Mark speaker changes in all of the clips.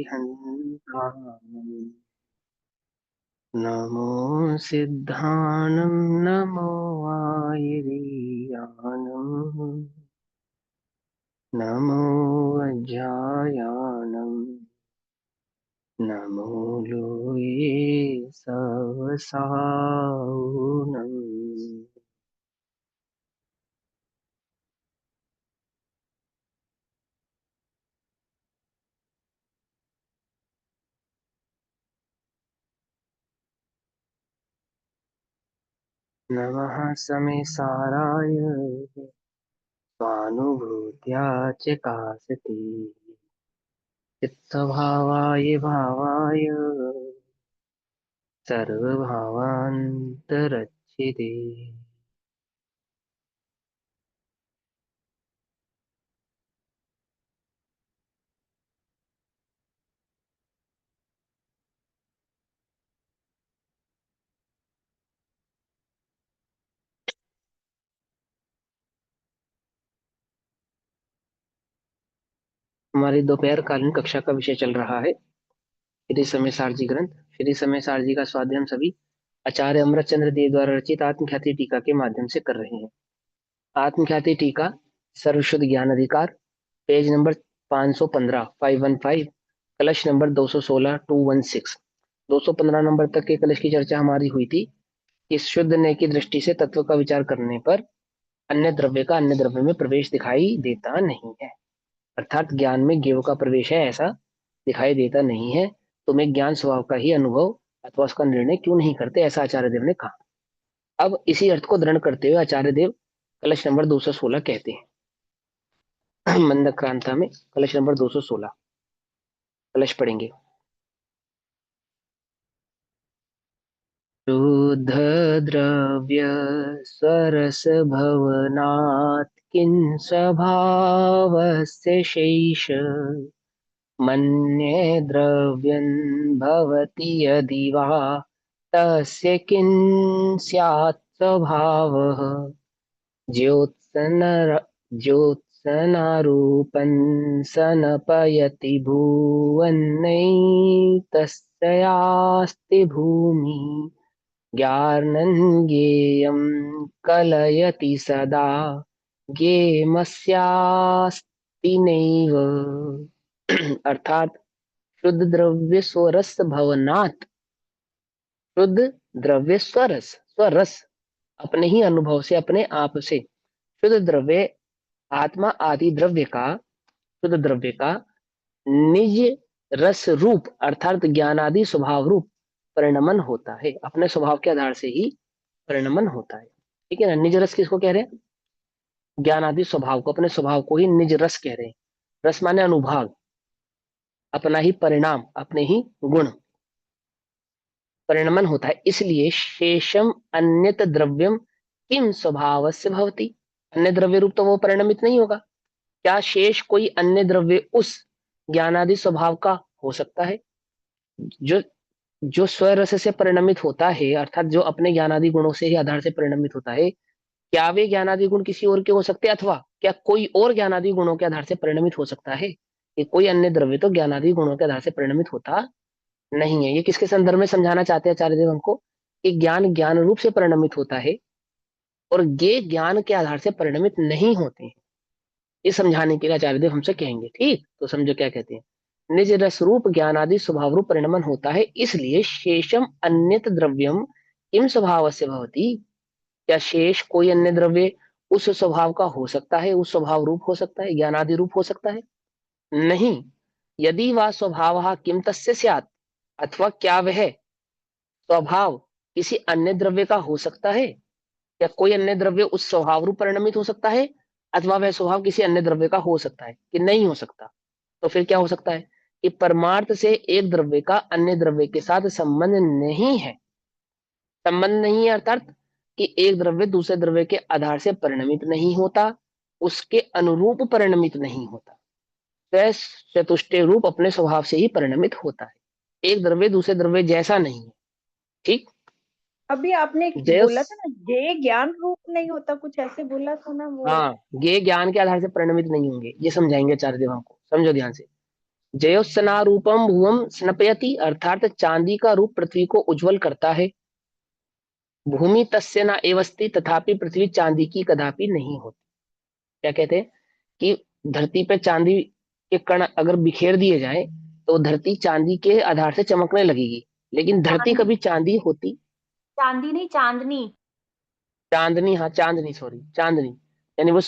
Speaker 1: हन्ताम्। नमो सिद्धानं नमो आयरीयानं नमो वज्रायानं नमो लोये सवसानं। नमः समेसाराय स्वानुभूत्या च कासति चित्तभावाय भावाय सर्वभावान्तरच्छिदे। हमारी दोपहर कालीन कक्षा का विषय चल रहा है श्री समय सारजी ग्रंथ। श्री समय सारजी का स्वाध्याय हम सभी आचार्य अमृतचंद्र देव द्वारा रचित आत्मख्याति टीका के माध्यम से कर रहे हैं। आत्मख्याति टीका सर्वशुद्ध ज्ञान अधिकार, पेज नंबर 515 515, कलश नंबर 216 216। 215 नंबर तक के कलश की चर्चा हमारी हुई थी कि शुद्ध ने की दृष्टि से तत्व का विचार करने पर अन्य द्रव्य का अन्य द्रव्य में प्रवेश दिखाई देता नहीं है, अर्थात ज्ञान में ज्ञेय का प्रवेश है ऐसा दिखाई देता नहीं है। तुम्हें ज्ञान स्वभाव का ही अनुभव अथवा उसका निर्णय क्यों नहीं करते, ऐसा आचार्य देव ने कहा। अब इसी अर्थ को दृढ़ करते हुए आचार्य देव कलश नंबर 216 कहते हैं मंदक्रांता में कलश नंबर 216 कलश पढ़ेंगे। शुद्ध द्रव्य स्वरस भवनात् किं स्वभावस्य शेष मन्ये द्रव्यं भवति यदि वा तस्य किं स्यात् स्वभावः ज्योत्सनारूपं सनपयति भुवनैतस्यास्ति भूमि ज्ञानं ज्ञेयं कलयति सदा ज्ञेयमस्यास्ति नैव। अर्थात शुद्ध द्रव्य स्वरस भवनात्, शुद्ध द्रव्य स्वरस, स्वरस अपने ही अनुभव से अपने आप से, शुद्ध द्रव्य आत्मा आदि द्रव्य का, शुद्ध द्रव्य का निज रस रूप अर्थात ज्ञानादि स्वभाव रूप परिणमन होता है, अपने स्वभाव के आधार से ही परिणमन होता है। ठीक है ना। निज रस किसको कह रहे हैं? ज्ञानादि स्वभाव को, अपने स्वभाव को ही निज रस कह रहे हैं। रस माने अनुभाग, अपना ही परिणाम, अपने ही गुण, परिणमन होता है। इसलिए शेषम अन्यत द्रव्यम किम स्वभावस्य भवति, अन्य द्रव्य रूप तो वो परिणमित नहीं होगा। क्या शेष कोई अन्य द्रव्य उस ज्ञानादि स्वभाव का हो सकता है जो जो स्वरस से परिणमित होता है, अर्थात जो अपने ज्ञानादि गुणों से ही आधार से परिणमित होता है? क्या वे ज्ञानादि गुण किसी और के हो सकते हैं, अथवा क्या कोई और ज्ञानादि गुणों के आधार से परिणमित हो सकता है? कि कोई अन्य द्रव्य तो ज्ञानादि गुणों के आधार से परिणमित होता नहीं है। ये किसके संदर्भ में समझाना चाहते हैं आचार्य देव हमको? कि ज्ञान ज्ञान रूप से परिणमित होता है और ये ज्ञान के आधार से परिणमित नहीं होते हैं। ये समझाने के लिए आचार्य देव हमसे कहेंगे। ठीक, तो समझो क्या कहते हैं। निज रस रूप ज्ञान आदि स्वभाव रूप परिणमन होता है, इसलिए शेषम अन्यत द्रव्यम किम स्वभाव से भवती, क्या शेष कोई अन्य द्रव्य उस स्वभाव का हो सकता है, उस स्वभाव रूप हो सकता है, ज्ञान आदि रूप हो सकता है? नहीं। यदि वह स्वभाव किम तस्य स्यात्, अथवा क्या वह स्वभाव किसी अन्य द्रव्य का हो सकता है? क्या कोई अन्य द्रव्य उस स्वभाव रूप परिणमित हो सकता है, अथवा वह स्वभाव किसी अन्य द्रव्य का हो सकता है कि नहीं हो सकता? तो फिर क्या हो सकता है कि परमार्थ से एक द्रव्य का अन्य द्रव्य के साथ संबंध नहीं है। संबंध नहीं है अर्थात कि एक द्रव्य दूसरे द्रव्य के आधार से परिणमित नहीं होता, उसके अनुरूप परिणमित नहीं होता। तो चतुष्टय रूप अपने स्वभाव से ही परिणमित होता है, एक द्रव्य दूसरे द्रव्य जैसा नहीं है। ठीक।
Speaker 2: अभी आपने बोला था ना ये ज्ञान रूप नहीं होता, कुछ ऐसे बोला था ना वो।
Speaker 1: हाँ, ये ज्ञान के आधार से परिणमित नहीं होंगे, ये समझाएंगे आचार्य देव हमको, समझो ध्यान से। जयोत्सना रूपम भुवम स्नपयति, अर्थात चांदी का रूप पृथ्वी को उज्जवल करता है। भूमि तस्य न एवस्ति, तथापि पृथ्वी चांदी की कदापि नहीं होती। क्या कहते हैं कि धरती पे चांदी के कण अगर बिखेर दिए जाए तो धरती चांदी के आधार से चमकने लगेगी, लेकिन धरती
Speaker 2: चांदी,
Speaker 1: कभी चांदी होती।
Speaker 2: चांदी नहीं, चांदनी।
Speaker 1: चांदनी, हाँ चांदनी, सॉरी चांदनी, यानी वो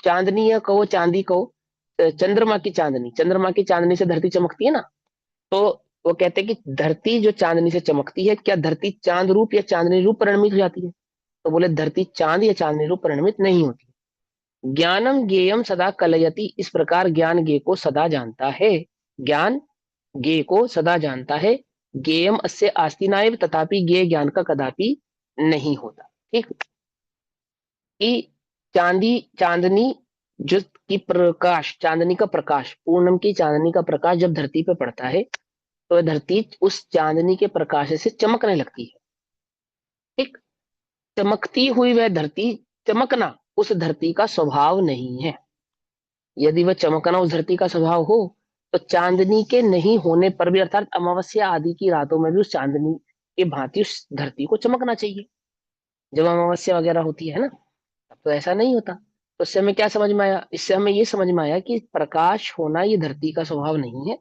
Speaker 1: चांदनी या कहो चांदी कहो, चंद्रमा की चांदनी, चंद्रमा की चांदनी से धरती चमकती है ना। तो वो कहते हैं कि धरती जो चांदनी से चमकती है, क्या धरती चांद रूप या चांदनी रूप परिणमित हो जाती है? तो बोले धरती चांद या चांदनी रूप परिणमित नहीं होती। ज्ञानम ज्ञेयम सदा कलयति, इस प्रकार ज्ञान ज्ञेय को सदा जानता है। ज्ञान ज्ञेय को सदा जानता है। ज्ञेयम अस्य आस्ति नायव, तथापि ज्ञेय ज्ञान का कदापि नहीं होता। ठीक, कि चांदी चांदनी जो की प्रकाश, चांदनी का प्रकाश, पूर्णिमा की चांदनी का प्रकाश जब धरती पे पड़ता है तो धरती उस चांदनी के प्रकाश से चमकने लगती है। ठीक, चमकती हुई वह धरती, चमकना उस धरती का स्वभाव नहीं है। यदि वह चमकना उस धरती का स्वभाव हो तो चांदनी के नहीं होने पर भी, अर्थात अमावस्या आदि की रातों में भी उस चांदनी के भांति उस धरती को चमकना चाहिए जब अमावस्या वगैरह होती है ना। अब तो ऐसा नहीं होता। तो इससे हमें क्या समझ में आया? इससे हमें ये समझ में आया कि प्रकाश होना ये धरती का स्वभाव नहीं है।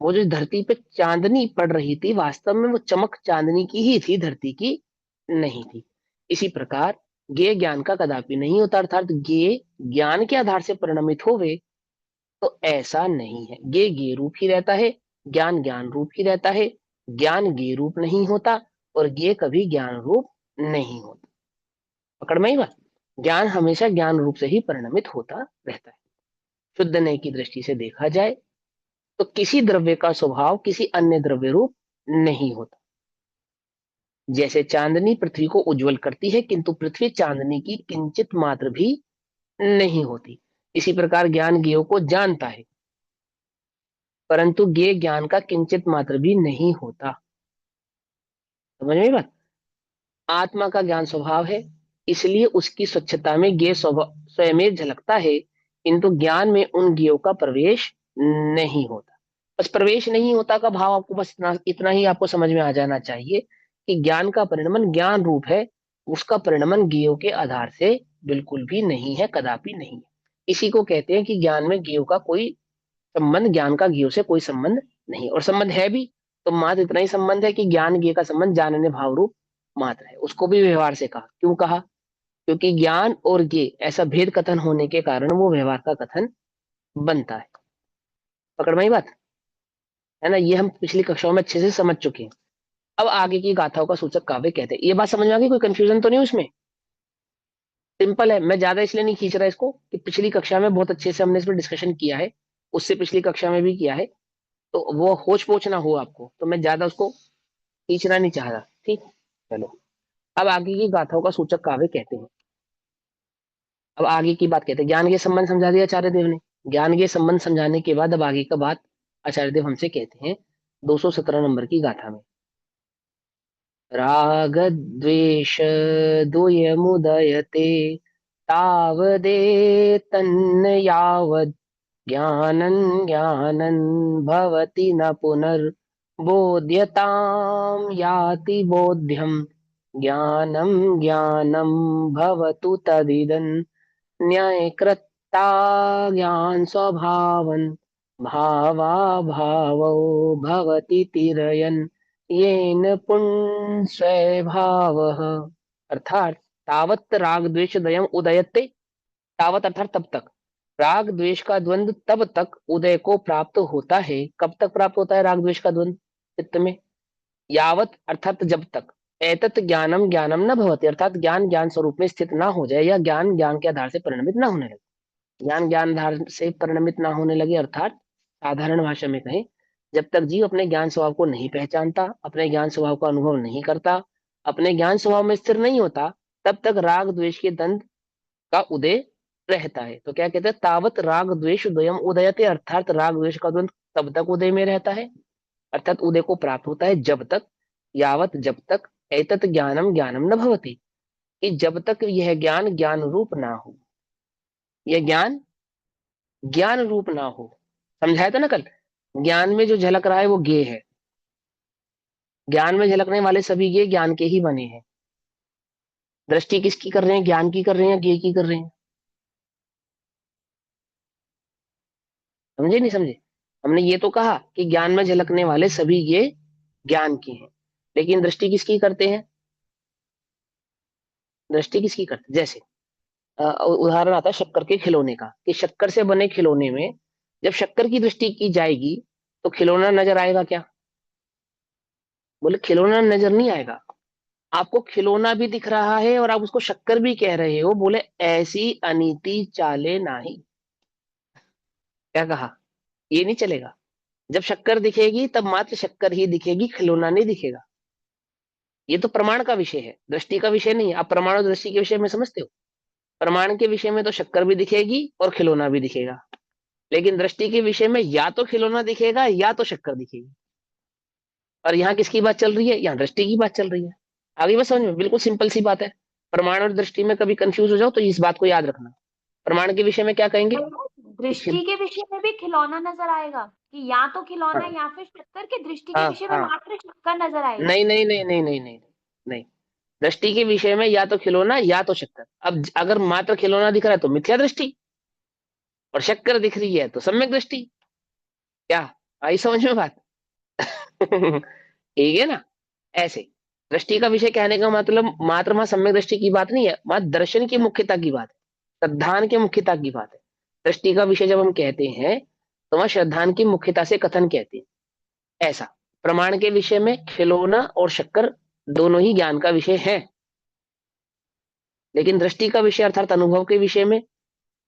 Speaker 1: वो जो धरती पे चांदनी पड़ रही थी, वास्तव में वो चमक चांदनी की ही थी, धरती की नहीं थी। इसी प्रकार ज्ञेय ज्ञान का कदापि नहीं होता, अर्थात ज्ञेय ज्ञान के आधार से परिणमित होवे तो ऐसा नहीं है। ज्ञेय ज्ञेय रूप ही रहता है, ज्ञान ज्ञान रूप ही रहता है। ज्ञान ज्ञेय रूप नहीं होता और ज्ञेय कभी ज्ञान रूप नहीं होता। पकड़ में ही बात। ज्ञान हमेशा ज्ञान रूप से ही परिणमित होता रहता है। शुद्ध नय की दृष्टि से देखा जाए तो किसी द्रव्य का स्वभाव किसी अन्य द्रव्य रूप नहीं होता। जैसे चांदनी पृथ्वी को उज्जवल करती है, किंतु पृथ्वी चांदनी की किंचित मात्र भी नहीं होती। इसी प्रकार ज्ञान ज्ञेय को जानता है, परंतु ज्ञेय ज्ञान का किंचित मात्र भी नहीं होता। समझ में बात? आत्मा का ज्ञान स्वभाव है, इसलिए उसकी स्वच्छता में ज्ञेय स्वभाव स्वयं झलकता है, किंतु ज्ञान में उन ज्ञेयों का प्रवेश नहीं होता। बस प्रवेश नहीं होता का भाव आपको बस इतना इतना ही आपको समझ में आ जाना चाहिए कि ज्ञान का परिणमन ज्ञान रूप है, उसका परिणमन ज्ञेयों के आधार से बिल्कुल भी नहीं है, कदापि नहीं है। इसी को कहते हैं कि ज्ञान में ज्ञेयों का कोई संबंध, ज्ञान का ज्ञेयों से कोई संबंध नहीं, और संबंध है भी तो मात्र इतना ही संबंध है कि ज्ञान ज्ञेय का संबंध जानने भाव रूप मात्र है। उसको भी व्यवहार से कहा, क्यों कहा? क्योंकि ज्ञान और ज्ञेय ऐसा भेद कथन होने के कारण वो व्यवहार का कथन बनता है। पकड़ में ही बात है ना? ये हम पिछली कक्षाओं में अच्छे से समझ चुके हैं। अब आगे की गाथाओं का सूचक काव्य कहते हैं। ये बात समझ में आ गई? कोई कंफ्यूजन तो नहीं उसमें? सिंपल है। मैं ज्यादा इसलिए नहीं खींच रहा इसको कि पिछली कक्षा में बहुत अच्छे से हमने इस पर डिस्कशन किया है, उससे पिछली कक्षा में भी किया है, तो वो होच पोच ना हो आपको, तो मैं ज्यादा उसको खींचना नहीं चाह रहा। ठीक, चलो अब आगे की गाथाओं का सूचक काव्य कहते हैं। अब आगे की बात कहते हैं। ज्ञान के संबंध समझा दिया आचार्य देव ने। ज्ञान के संबंध समझाने के बाद अब आगे का बात आचार्य देव हमसे कहते हैं 217 नंबर की गाथा में। राग द्वेष द्वयमुदयते तावदे तन्न यावद् ज्ञानं ज्ञानं भवति न पुनर्बोध्यतां याति बोध्यं ज्ञानं ज्ञानं भवतु तदिदं न्यायकृता ज्ञान स्वभावन् भावा भावो भवति तिरयन् येन पुण्य स्वभावः। अर्थात तावत राग द्वेष दयम उदयते, तावत अर्थात तब तक, राग द्वेष का द्वंद तब तक उदय को प्राप्त होता है। कब तक प्राप्त होता है राग द्वेष का द्वंद चित्त में? यावत अर्थात जब तक, एतत् ज्ञानम ज्ञानम न भवति, अर्थात ज्ञान ज्ञान स्वरूप में स्थित ना हो जाए, या ज्ञान ज्ञान के आधार से परिणमित ना होने लगे। ज्ञान ज्ञान आधार से परिणमित ना होने लगे, अर्थात साधारण भाषा में कहें, जब तक जीव अपने ज्ञान स्वभाव को नहीं पहचानता, अपने ज्ञान स्वभाव का अनुभव नहीं करता, अपने ज्ञान स्वभाव में स्थिर नहीं होता, तब तक राग द्वेष के द्वंद का उदय रहता है। तो क्या कहते हैं? तावत राग द्वेष द्वयम उदयते, अर्थात राग द्वेष का द्वंद तब तक उदय में रहता है, अर्थात उदय को प्राप्त होता है जब तक, यावत जब तक, एतत् ज्ञानम ज्ञानम न भवति, कि जब तक यह ज्ञान ज्ञान रूप ना हो, यह ज्ञान ज्ञान रूप ना हो। समझाया था ना कल? ज्ञान में जो झलक रहा है वो ज्ञेय है। ज्ञान में झलकने वाले सभी ज्ञेय ज्ञान के ही बने हैं। दृष्टि किसकी कर रहे हैं, ज्ञान की कर रहे हैं, ज्ञेय की कर रहे हैं? समझे नहीं समझे? हमने ये तो कहा कि ज्ञान में झलकने वाले सभी ज्ञेय ज्ञान के हैं, लेकिन दृष्टि किसकी करते हैं? दृष्टि किसकी करते हैं? जैसे उदाहरण आता है शक्कर के खिलौने का, कि शक्कर से बने खिलौने में जब शक्कर की दृष्टि की जाएगी तो खिलौना नजर आएगा क्या? बोले खिलौना नजर नहीं आएगा। आपको खिलौना भी दिख रहा है और आप उसको शक्कर भी कह रहे हो, बोले ऐसी अनीति चाले नाही। क्या कहा? ये नहीं चलेगा। जब शक्कर दिखेगी तब मात्र शक्कर ही दिखेगी, खिलौना नहीं दिखेगा। ये तो प्रमाण का विषय है, दृष्टि का विषय नहीं। आप प्रमाण और दृष्टि के विषय में समझते हो? प्रमाण के विषय में तो शक्कर भी दिखेगी और खिलौना भी दिखेगा, लेकिन दृष्टि के विषय में या तो खिलौना दिखेगा या तो शक्कर दिखेगी। और यहाँ किसकी बात चल रही है? यहाँ दृष्टि की बात चल रही है। आगे बस समझ में, बिल्कुल सिंपल सी बात है। प्रमाण और दृष्टि में कभी कंफ्यूज हो जाओ तो इस बात को याद रखना। प्रमाण के विषय में क्या कहेंगे?
Speaker 3: दृष्टि के विषय में भी खिलौना नजर आएगा कि या तो खिलौना
Speaker 1: हाँ
Speaker 3: या फिर शक्कर के, दृष्टि के
Speaker 1: हाँ
Speaker 3: विषय में
Speaker 1: हाँ।
Speaker 3: मात्र शक्कर नजर आएगा।
Speaker 1: नहीं नहीं नहीं नहीं नहीं नहीं नहीं। दृष्टि के विषय में या तो खिलौना या तो शक्कर। अब अगर मात्र खिलौना दिख रहा है तो मिथ्या दृष्टि, और शक्कर दिख रही है तो सम्यक दृष्टि। क्या आई समझ में बात? ठीक है ना? ऐसे दृष्टि का विषय कहने का मतलब मात्र वहां सम्यक दृष्टि की बात नहीं है, वहां दर्शन की मुख्यता की बात है, श्रद्धान की मुख्यता की बात है। दृष्टि का विषय जब हम कहते हैं तो वहां श्रद्धान की मुख्यता से कथन कहते हैं। ऐसा प्रमाण के विषय में खिलौना और शक्कर दोनों ही ज्ञान का विषय है, लेकिन दृष्टि का विषय अर्थात अनुभव के विषय में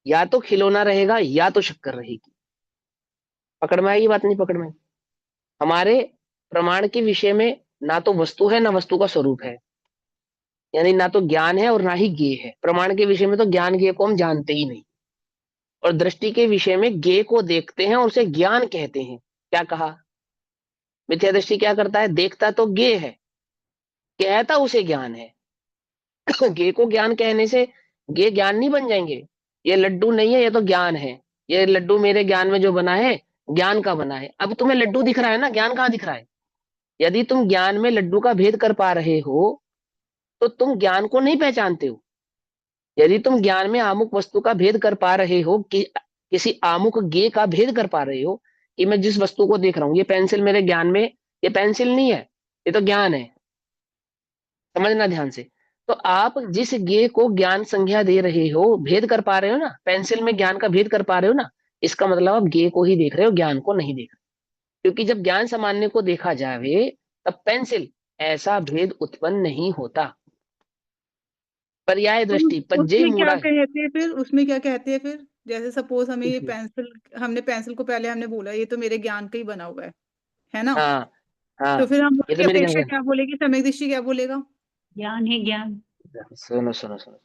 Speaker 1: या तो खिलौना रहेगा या तो शक्कर रहेगी। पकड़ में आएगी बात? नहीं पकड़ में आएगी? हमारे प्रमाण के विषय में ना तो वस्तु है ना वस्तु का स्वरूप है, यानी ना तो ज्ञान है और ना ही ज्ञेय है। प्रमाण के विषय में तो ज्ञान ज्ञेय को हम जानते ही नहीं, और दृष्टि के विषय में ज्ञेय को देखते हैं और उसे ज्ञान कहते हैं। क्या कहा? मिथ्या दृष्टि क्या करता है? देखता तो ज्ञेय है, कहता उसे ज्ञान है। ज्ञेय को ज्ञान कहने से ज्ञेय ज्ञान नहीं बन जाएंगे। ये लड्डू नहीं है, ये तो ज्ञान है। ये लड्डू मेरे ज्ञान में जो बना है ज्ञान का बना है। अब तुम्हें लड्डू दिख रहा है ना, ज्ञान कहाँ दिख रहा है? यदि तुम ज्ञान में लड्डू का भेद कर पा रहे हो तो तुम ज्ञान को नहीं पहचानते हो। यदि तुम ज्ञान में आमुक वस्तु का भेद कर पा रहे हो, किसी आमुक ज्ञेय का भेद कर पा रहे हो, कि मैं जिस वस्तु को देख रहा हूं, ये पेंसिल मेरे ज्ञान में, ये पेंसिल नहीं है, ये तो ज्ञान है। समझना ध्यान से। तो आप जिस ज्ञेय को ज्ञान संज्ञा दे रहे हो, भेद कर पा रहे हो ना, पेंसिल में ज्ञान का भेद कर पा रहे हो ना, इसका मतलब आप ज्ञेय को ही देख रहे हो, ज्ञान को नहीं देख रहे। क्योंकि जब ज्ञान सामान्य को देखा जाए तब पेंसिल ऐसा भेद उत्पन्न नहीं होता। पर्याय दृष्टि पज्जे
Speaker 2: उसमें क्या
Speaker 1: मूड़ा।
Speaker 2: कहते हैं फिर, उसमें क्या कहते हैं फिर? जैसे सपोज हमें ये
Speaker 1: इसमें
Speaker 2: पेंसिल, हमने पेंसिल को पहले हमने बोला ये तो मेरे ज्ञान का ही बना हुआ है ना?
Speaker 1: हाँ हाँ,
Speaker 2: तो फिर हम
Speaker 1: ये
Speaker 2: उसकी
Speaker 1: तो मेरे ज्ञान
Speaker 2: अपेक्षा
Speaker 1: का।
Speaker 2: क्या बोलेगी, सम्यक दृष्टि क्या बोलेगा? ज्ञान है ज्ञान।
Speaker 1: सुनो सुनो सुनो,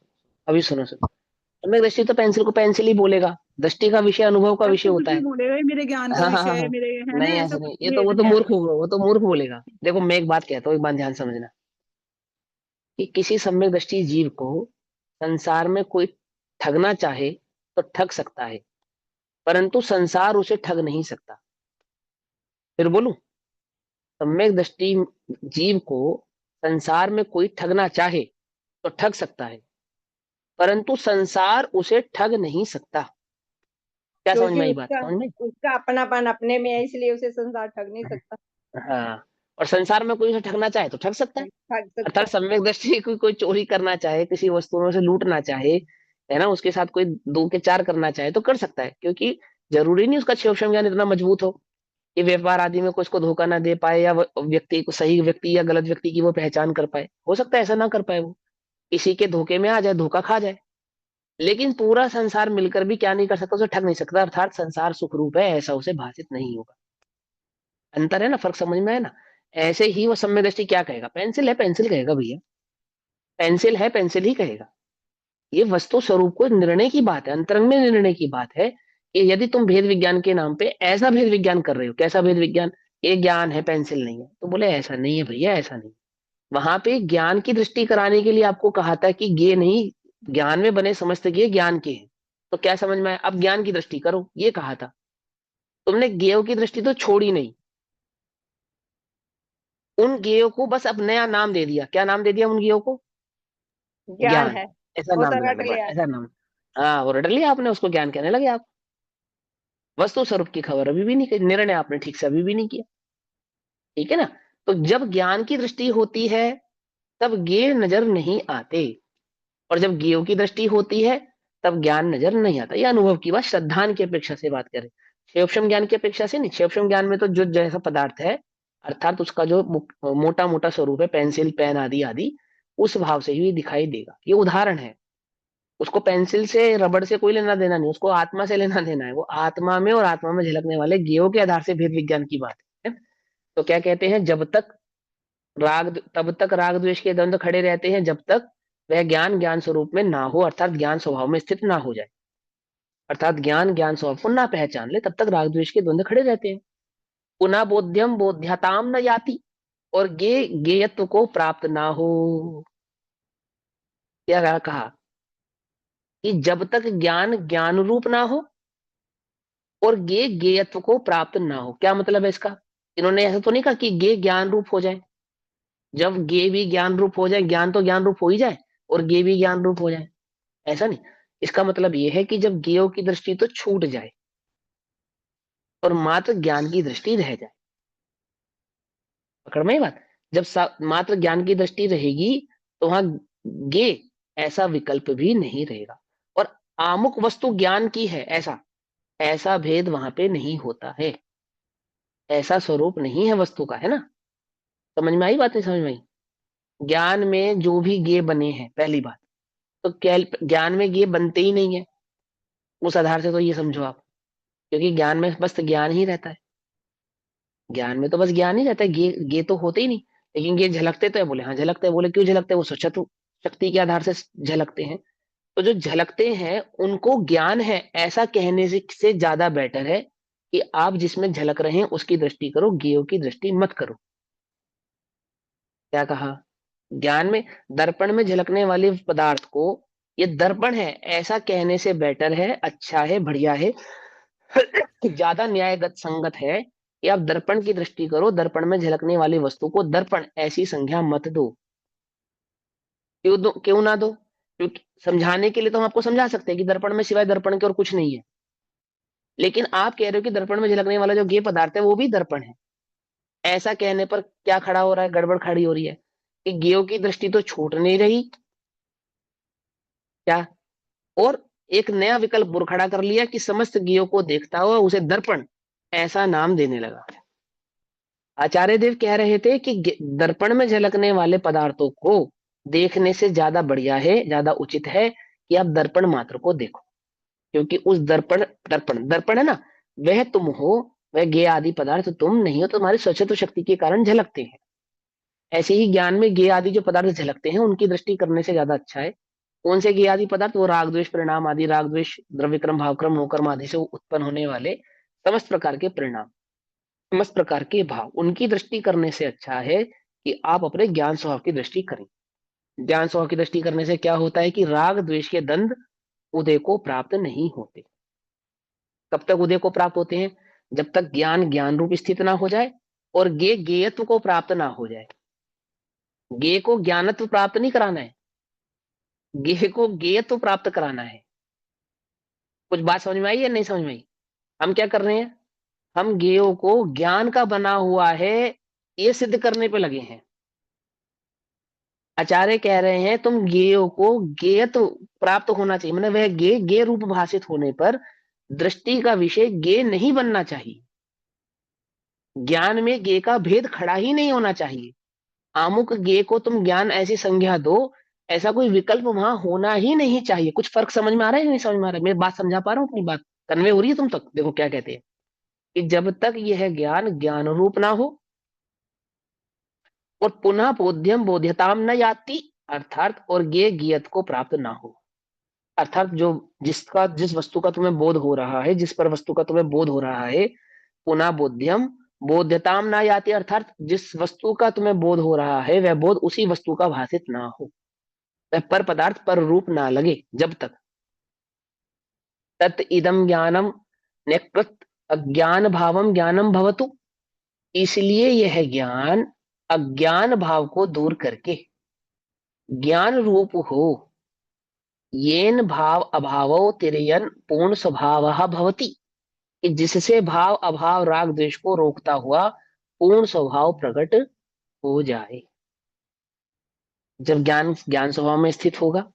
Speaker 1: अभी सुनो सुनो। सम्यक दृष्टि तो पेंसिल को पेंसिल ही बोलेगा, दृष्टि का विषय अनुभव का विषय
Speaker 2: ऐसा कुछ
Speaker 1: होता
Speaker 2: नहीं
Speaker 1: है।
Speaker 2: बोलेगा ये मेरे ज्ञान का
Speaker 1: हाँ हाँ
Speaker 2: विषय
Speaker 1: हाँ
Speaker 2: है,
Speaker 1: हाँ।
Speaker 2: मेरे है ना,
Speaker 1: नहीं
Speaker 2: ऐसा
Speaker 1: ऐसा
Speaker 2: कुछ
Speaker 1: नहीं, ये तो
Speaker 2: भेद
Speaker 1: वो तो
Speaker 2: नहीं है।
Speaker 1: मूर्ख होगा, वो तो मूर्ख बोलेगा। देखो मैं एक बात कहता हूँ, एक बात ध्यान से समझना, कि किसी सम्यक दृष्टि जीव को संसार में कोई ठगना चाहे तो ठग सकता है, परंतु संसार उसे ठग नहीं सकता। फिर बोलूं, सम्यक दृष्टि जीव को संसार में कोई ठगना चाहे तो ठग सकता है, परंतु संसार उसे ठग नहीं सकता। क्या समझ
Speaker 2: क्योंकि
Speaker 1: में आई बात?
Speaker 2: उसका
Speaker 1: समझ में?
Speaker 2: उसका अपनापन अपने में है, इसलिए उसे संसार ठग नहीं सकता।
Speaker 1: हाँ, और संसार में कोई उसे ठगना चाहे तो ठग सकता है।
Speaker 2: ठग सकता।
Speaker 1: अर्थात सम्यक दृष्टि कोई चोरी करना चाहे, किसी वस्तु में से लूटना चाहे, है ना, उसके साथ कोई दो के चार करना चाहे तो कर सकता है, क्योंकि जरूरी नहीं उसका क्षेम ज्ञान इतना मजबूत हो कि व्यापार आदि में कुछ को धोखा ना दे पाए, या व्यक्ति को सही व्यक्ति या गलत व्यक्ति की वो पहचान कर पाए। हो सकता है ऐसा ना कर पाए, वो किसी के धोखे में आ जाए, धोखा खा जाए। लेकिन पूरा संसार मिलकर भी क्या नहीं कर सकता? उसे ठग नहीं सकता। अर्थात संसार सुखरूप है ऐसा उसे भाषित नहीं होगा। अंतर है ना, फर्क समझ में है ना? ऐसे ही वो सम्यक दृष्टि क्या कहेगा? पेंसिल है पेंसिल कहेगा भैया, पेंसिल है पेंसिल ही कहेगा। ये वस्तु स्वरूप को निर्णय की बात है, अंतरंग में निर्णय की बात है, कि यदि तुम भेद विज्ञान के नाम पे ऐसा भेद विज्ञान कर रहे हो। कैसा भेद विज्ञान? ये ज्ञान है पेंसिल नहीं है, तो बोले ऐसा नहीं है भैया, ऐसा नहीं। वहां पे ज्ञान की दृष्टि कराने के लिए आपको कहा था कि ये नहीं, ज्ञान में बने समस्त ये ज्ञान के हैं। तो क्या समझ में आया? अब ज्ञान की दृष्टि करो, ये कहा था। तुमने ज्ञेयों की दृष्टि तो छोड़ी नहीं, उन ज्ञेयों को बस अब नया नाम दे दिया। क्या नाम दे दिया उन ज्ञेयों को?
Speaker 2: ज्ञान
Speaker 1: ज्ञान,
Speaker 2: है,
Speaker 1: ऐसा
Speaker 2: वो
Speaker 1: नाम
Speaker 2: तो
Speaker 1: दे
Speaker 2: रट
Speaker 1: दिया, बस
Speaker 2: लिया।
Speaker 1: ऐसा नाम। हाँ, वो रट लिया आपने, उसको ज्ञान कहने लगे आप। वस्तु स्वरूप की खबर अभी भी नहीं की, निर्णय आपने ठीक से अभी भी नहीं किया। ठीक है ना? तो जब ज्ञान की दृष्टि होती है तब ज्ञेय नजर नहीं आते, और जब ज्ञेयों की दृष्टि होती है तब ज्ञान नजर नहीं आता। यह अनुभव की बात, श्रद्धान की अपेक्षा से बात करें, क्षेपशम ज्ञान की अपेक्षा से नहीं। क्षेपशम ज्ञान में तो जो जैसा पदार्थ है, अर्थात उसका जो मोटा मोटा स्वरूप है, पेंसिल पेन आदि आदि, उस भाव से ही दिखाई देगा। ये उदाहरण है, उसको पेंसिल से रबड़ से कोई लेना देना नहीं, उसको आत्मा से लेना देना है। वो आत्मा में और आत्मा में झलकने वाले ज्ञेयों के आधार से भेद विज्ञान की बात है। तो क्या कहते हैं, जब तक राग, तब तक राग द्वेष के द्वंद्व खड़े रहते हैं जब तक वह ज्ञान ज्ञान स्वरूप में ना हो, अर्थात ज्ञान स्वभाव में स्थित ना हो जाए, अर्थात ज्ञान ज्ञान स्वभाव को ना पहचान ले, तब तक राग द्वेष के द्वंद्व खड़े रहते हैं। पुनः बोध्यम बोध्यताम न याति, और गेयत्व को प्राप्त ना हो। क्या कहा कि जब तक ज्ञान ज्ञान रूप ना हो और गेयत्व को प्राप्त ना हो। क्या मतलब है इसका? इन्होंने ऐसा तो नहीं कहा कि गे ज्ञान रूप हो जाए। जब गे भी ज्ञान रूप हो जाए, ज्ञान तो ज्ञान रूप हो ही जाए और गे भी ज्ञान रूप हो जाए, ऐसा नहीं। इसका मतलब यह है कि जब ज्ञेयों की दृष्टि तो छूट जाए और मात्र ज्ञान की दृष्टि रह जाए। पकड़ में ये बात? जब मात्र ज्ञान की दृष्टि रहेगी तो वहां गे ऐसा विकल्प भी नहीं रहेगा, और आमुक वस्तु ज्ञान की है ऐसा ऐसा भेद वहां पे नहीं होता है। ऐसा स्वरूप नहीं है वस्तु का, है ना? समझ में आई बात? नहीं समझ में आई? ज्ञान में जो भी गे बने हैं, पहली बात तो ज्ञान में गे बनते ही नहीं है। उस आधार से तो ये समझो आप, क्योंकि ज्ञान में बस ज्ञान ही रहता है। ज्ञान में तो बस ज्ञान ही रहता है, गे तो होते ही नहीं। लेकिन ये झलकते तो है, बोले हाँ झलकते हैं। बोले क्यों झलकते हैं? वो सचतु शक्ति के आधार से झलकते हैं। तो जो झलकते हैं उनको ज्ञान है ऐसा कहने से ज्यादा बेटर है कि आप जिसमें झलक रहे हैं उसकी दृष्टि करो, गेयों की दृष्टि मत करो। क्या कहा? ज्ञान में, दर्पण में झलकने वाले पदार्थ को ये दर्पण है ऐसा कहने से बेटर है, अच्छा है, बढ़िया है, ज्यादा न्यायगत संगत है कि आप दर्पण की दृष्टि करो। दर्पण में झलकने वाली वस्तु को दर्पण ऐसी संज्ञा मत दो। क्यों ना दो? क्योंकि समझाने के लिए तो हम आपको समझा सकते हैं कि दर्पण में सिवाय दर्पण के और कुछ नहीं है। लेकिन आप कह रहे हो कि दर्पण में झलकने वाला जो गेय पदार्थ है वो भी दर्पण है, ऐसा कहने पर क्या खड़ा हो रहा है? गड़बड़ खड़ी हो रही है कि गेयों की दृष्टि तो छूट नहीं रही, क्या, और एक नया विकल्प बुर खड़ा कर लिया कि समस्त गेयों को देखता हुआ उसे दर्पण ऐसा नाम देने लगा। आचार्य देव कह रहे थे कि दर्पण में झलकने वाले पदार्थों को देखने से ज्यादा बढ़िया है, ज्यादा उचित है कि आप दर्पण मात्र को देखो, क्योंकि उस दर्पण दर्पण दर्पण है ना, वह तुम हो, वह ज्ञेय आदि पदार्थ तुम नहीं हो, तुम्हारी स्वच्छत्व शक्ति के कारण झलकते हैं। ऐसे ही ज्ञान में ज्ञेय आदि जो पदार्थ झलकते हैं उनकी दृष्टि करने से ज्यादा अच्छा है। कौन से ज्ञेय आदि पदार्थ? वो राग द्वेष परिणाम आदि, राग द्वेष द्रव्यक्रम भावक्रम नोकर्म आदि से उत्पन्न होने वाले समस्त प्रकार के परिणाम, समस्त प्रकार के भाव, उनकी दृष्टि करने से अच्छा है कि आप अपने ज्ञान स्वभाव की दृष्टि करें। ज्ञान स्वभाव की दृष्टि करने से क्या होता है कि राग द्वेष के द्वंद उदय को प्राप्त नहीं होते। कब तक उदय को प्राप्त होते हैं? जब तक ज्ञान ज्ञान रूप स्थित ना हो जाए और गेयत्व को प्राप्त ना हो जाए। गेय को ज्ञानत्व प्राप्त नहीं कराना है, गेय को गेयत्व प्राप्त कराना है। कुछ बात समझ में आई या नहीं समझ में आई? हम क्या कर रहे हैं? हम गेयों को ज्ञान का बना हुआ है ये सिद्ध करने पे लगे हैं। आचार्य कह रहे हैं तुम गेयों को गेयत्व प्राप्त होना चाहिए, मतलब वह गे रूप भाषित होने पर दृष्टि का विषय गे नहीं बनना चाहिए। ज्ञान में गे का भेद खड़ा ही नहीं होना चाहिए। आमुक गे को तुम ज्ञान ऐसी संज्ञा दो, ऐसा कोई विकल्प वहां होना ही नहीं चाहिए। कुछ फर्क समझ में आ रहा है या नहीं समझ में आ रहा है? मैं बात समझा पा रहा हूँ? अपनी बात कन्वे हो रही है तुम तक? देखो क्या कहते हैं कि जब तक यह ज्ञान ज्ञान रूप ना हो और पुनः बोध्यम बोध्यताम न याति, अर्थात और गे गियत को प्राप्त ना हो, अर्थात जो जिसका जिस वस्तु का तुम्हें बोध हो रहा है, जिस पर वस्तु का तुम्हें बोध हो रहा है, पुनः बोध्यम बोध्यताम ना याति, अर्थात जिस वस्तु का तुम्हें बोध हो रहा है वह बोध उसी वस्तु का भाषित ना हो, वह पर पदार्थ पर रूप ना लगे जब तक। तत् इदम ज्ञानम न्यकृत अज्ञान भावम ज्ञानम भवतु, इसलिए यह ज्ञान अज्ञान भाव को दूर करके ज्ञान रूप हो। येन भाव अभावो तिरयन पूर्ण स्वभावः भवति, कि जिससे भाव अभाव राग द्वेष को रोकता हुआ पूर्ण स्वभाव प्रकट हो जाए। जब ज्ञान ज्ञान स्वभाव में स्थित होगा,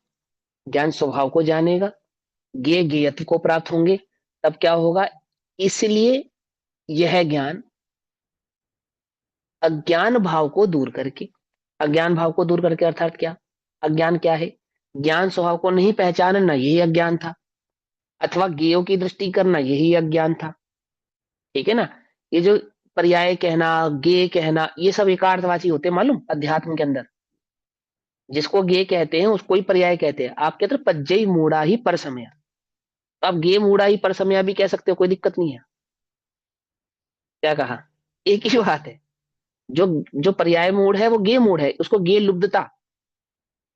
Speaker 1: ज्ञान स्वभाव को जानेगा, ज्ञेय ज्ञेयत्व को प्राप्त होंगे, तब क्या होगा? इसलिए यह ज्ञान अज्ञान भाव को दूर करके, अज्ञान भाव को दूर करके अर्थात क्या? अज्ञान क्या है? ज्ञान स्वभाव को नहीं पहचानना, यही अज्ञान था, अथवा ज्ञेयों की दृष्टि करना, यही अज्ञान था। ठीक है ना? ये जो पर्याय कहना, ज्ञेय कहना, ये सब एकार्थवाची होते हैं, मालूम? अध्यात्म के अंदर जिसको ज्ञेय कहते हैं उसको ही पर्याय कहते हैं। आप कहते हो पज्जई मूढ़ा ही पर समया, तो आप ज्ञेय मूढ़ा ही पर समया भी कह सकते हो, कोई दिक्कत नहीं है। क्या कहा? एक ही बात है। जो जो पर्याय मूढ़ है वो ज्ञेय मूढ़ है, उसको ज्ञेय लुब्धता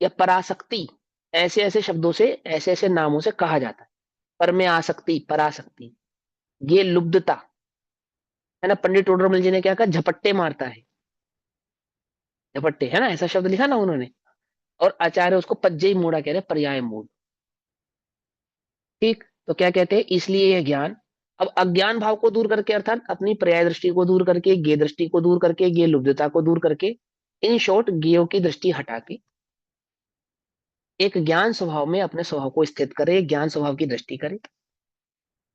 Speaker 1: या पराशक्ति, ऐसे ऐसे शब्दों से, ऐसे ऐसे नामों से कहा जाता है। पर में आसक्ति, पराशक्ति, ये लुब्धता है ना। पंडित टोडरमल जी ने क्या कहा? झपट्टे मारता है, झपट्टे, है ना, ऐसा शब्द लिखा ना उन्होंने। और आचार्य उसको पज्जई मूढ़ा कह रहे, पर्याय मूढ़। ठीक, तो क्या कहते हैं? इसलिए यह ज्ञान अब अज्ञान भाव को दूर करके, अर्थात अपनी पर्याय दृष्टि को दूर करके, ज्ञेय दृष्टि को दूर करके, ज्ञेय लुब्धता को दूर करके, इन शॉर्ट ज्ञेयों की दृष्टि हटा के एक ज्ञान स्वभाव में अपने स्वभाव को स्थित करे, ज्ञान स्वभाव की दृष्टि करे,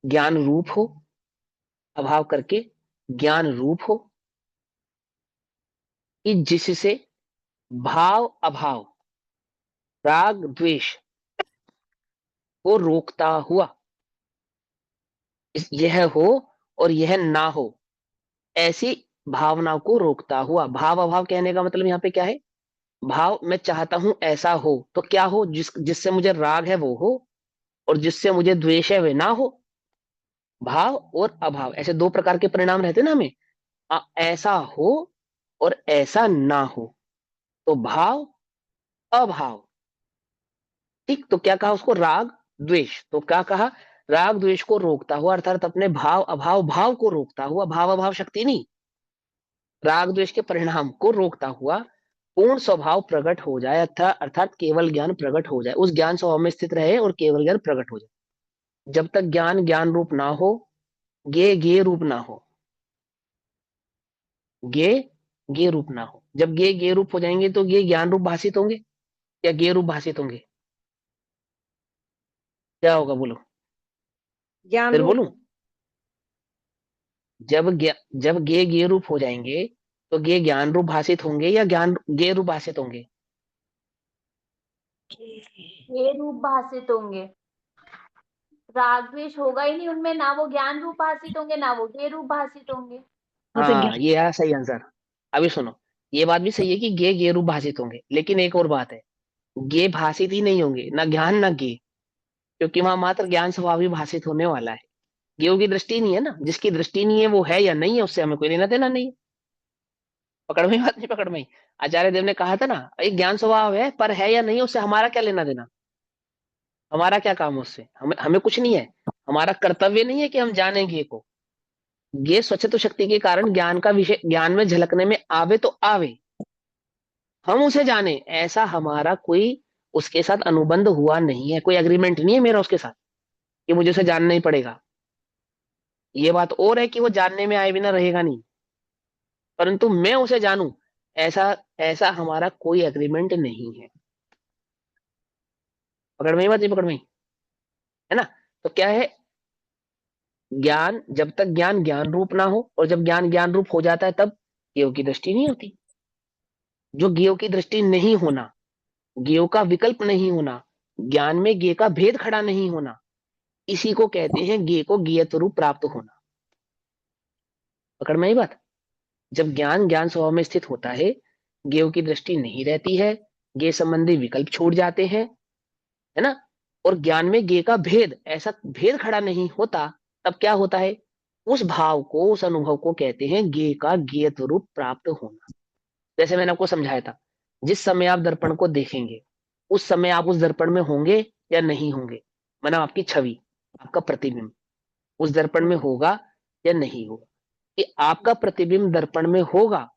Speaker 1: ज्ञान रूप हो, अभाव करके ज्ञान रूप हो, कि जिससे भाव अभाव राग द्वेष को रोकता हुआ यह हो और यह ना हो, ऐसी भावना को रोकता हुआ। भाव अभाव कहने का मतलब यहाँ पे क्या है? भाव, मैं चाहता हूं ऐसा हो, तो क्या हो? जिससे मुझे राग है वो हो, और जिससे मुझे द्वेष है वे ना हो। भाव और अभाव ऐसे दो प्रकार के परिणाम रहते ना हमें। ऐसा हो और ऐसा ना हो, तो भाव अभाव। ठीक, तो क्या कहा उसको? राग द्वेष। तो क्या कहा? राग द्वेष को रोकता हुआ, अर्थात अपने भाव अभाव भाव को रोकता हुआ, भाव अभाव शक्ति नहीं, राग द्वेष के परिणाम को रोकता हुआ पूर्ण स्वभाव प्रकट हो जाए, अर्थात केवल ज्ञान प्रकट हो जाए, उस ज्ञान स्वभाव में स्थित रहे और केवल ज्ञान प्रकट हो जाए। जब तक ज्ञान ज्ञान रूप ना हो, ज्ञेय ज्ञेय रूप ना हो, ज्ञेय ज्ञेय रूप ना हो, जब ज्ञेय ज्ञेय रूप हो जाएंगे तो ज्ञेय ज्ञान रूप भाषित होंगे या ज्ञेय रूप भाषित होंगे? क्या होगा बोलो?
Speaker 2: ज्ञान
Speaker 1: फिर
Speaker 2: रूप।
Speaker 1: बोलूं? जब ज्ञेय ज्ञेय रूप हो जाएंगे तो ज्ञेय ज्ञान रूप भाषित होंगे या ज्ञान ज्ञेय रूप भाषित होंगे?
Speaker 3: ये रूप भाषित होंगे। राग द्वेष होगा ही नहीं उनमें, ना वो ज्ञान रूप भाषित होंगे, ना वो ज्ञेय रूप भाषित होंगे।
Speaker 1: हाँ, ये है सही आंसर। अभी सुनो, ये बात भी सही है कि ज्ञेय ज्ञेय रूप भाषित होंगे, लेकिन एक और बात है, ज्ञेय भाषित ही नहीं होंगे, ना ज्ञान ना ज्ञेय, क्योंकि वहां मात्र ज्ञान स्वभाव ही भाषित होने वाला है। ज्ञेयों की दृष्टि नहीं है ना, जिसकी दृष्टि नहीं है वो है या नहीं है, उससे हमें कोई लेना देना नहीं है। पकड़ में बात नहीं? पकड़ में? आचार्य देव ने कहा था ना, एक ज्ञान स्वभाव है, पर है या नहीं है उससे हमारा क्या लेना देना, हमारा क्या काम है उससे, हमें हमें कुछ नहीं है। हमारा कर्तव्य नहीं है कि हम जाने ज्ञेय को। ज्ञेय स्वच्छत्व शक्ति के कारण ज्ञान का विषय ज्ञान में झलकने में आवे तो आवे, हम उसे जाने, ऐसा हमारा कोई उसके साथ अनुबंध हुआ नहीं है, कोई एग्रीमेंट नहीं है मेरा उसके साथ कि मुझे उसे जानना ही पड़ेगा। ये बात और है कि वो जानने में आए बिना रहेगा नहीं, परंतु मैं उसे जानूं, ऐसा ऐसा हमारा कोई एग्रीमेंट नहीं है। पकड़ में ही बात नहीं? पकड़ में ही है ना? तो क्या है? ज्ञान, जब तक ज्ञान ज्ञान रूप ना हो, और जब ज्ञान ज्ञान रूप हो जाता है तब ज्ञेयों की दृष्टि नहीं होती। जो ज्ञेयों की दृष्टि नहीं होना, ज्ञेयों का विकल्प नहीं होना, ज्ञान में ज्ञेय का भेद खड़ा नहीं होना, इसी को कहते हैं ज्ञेय को ज्ञेयत्व रूप प्राप्त होना। पकड़ में आई बात? जब ज्ञान ज्ञान स्वभाव में स्थित होता है, ज्ञेयों की दृष्टि नहीं रहती है, ज्ञेय संबंधी विकल्प छूट जाते हैं, है ना, और ज्ञान में ज्ञेय का भेद, ऐसा भेद खड़ा नहीं होता, तब क्या होता है? उस भाव को, उस अनुभव को कहते हैं ज्ञेय का ज्ञेयत्व रूप प्राप्त होना। जैसे मैंने आपको समझाया था, जिस समय आप दर्पण को देखेंगे उस समय आप उस दर्पण में होंगे या नहीं होंगे, माना आपकी छवि, आपका प्रतिबिंब उस दर्पण में होगा या नहीं होगा, कि आपका प्रतिबिंब दर्पण में होगा,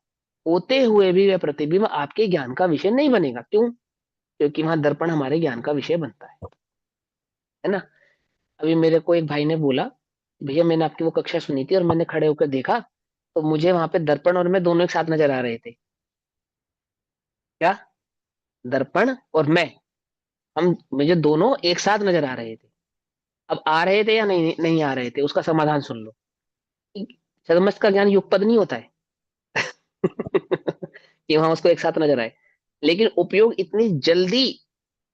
Speaker 1: होते हुए भी वह प्रतिबिंब आपके ज्ञान का विषय नहीं बनेगा। क्यों? क्योंकि वहां दर्पण हमारे ज्ञान का विषय बनता है ना। अभी मेरे को एक भाई ने बोला, भैया मैंने आपकी वो कक्षा सुनी थी और मैंने खड़े होकर देखा तो मुझे वहां पे दर्पण और मैं दोनों एक साथ नजर आ रहे थे। क्या? दर्पण और मैं, हम मुझे दोनों एक साथ नजर आ रहे थे। अब आ रहे थे या नहीं नहीं आ रहे थे, उसका समाधान सुन लो। सदमस्त का ज्ञान युगपद नहीं होता है कि वहां उसको एक साथ नजर आए, लेकिन उपयोग इतनी जल्दी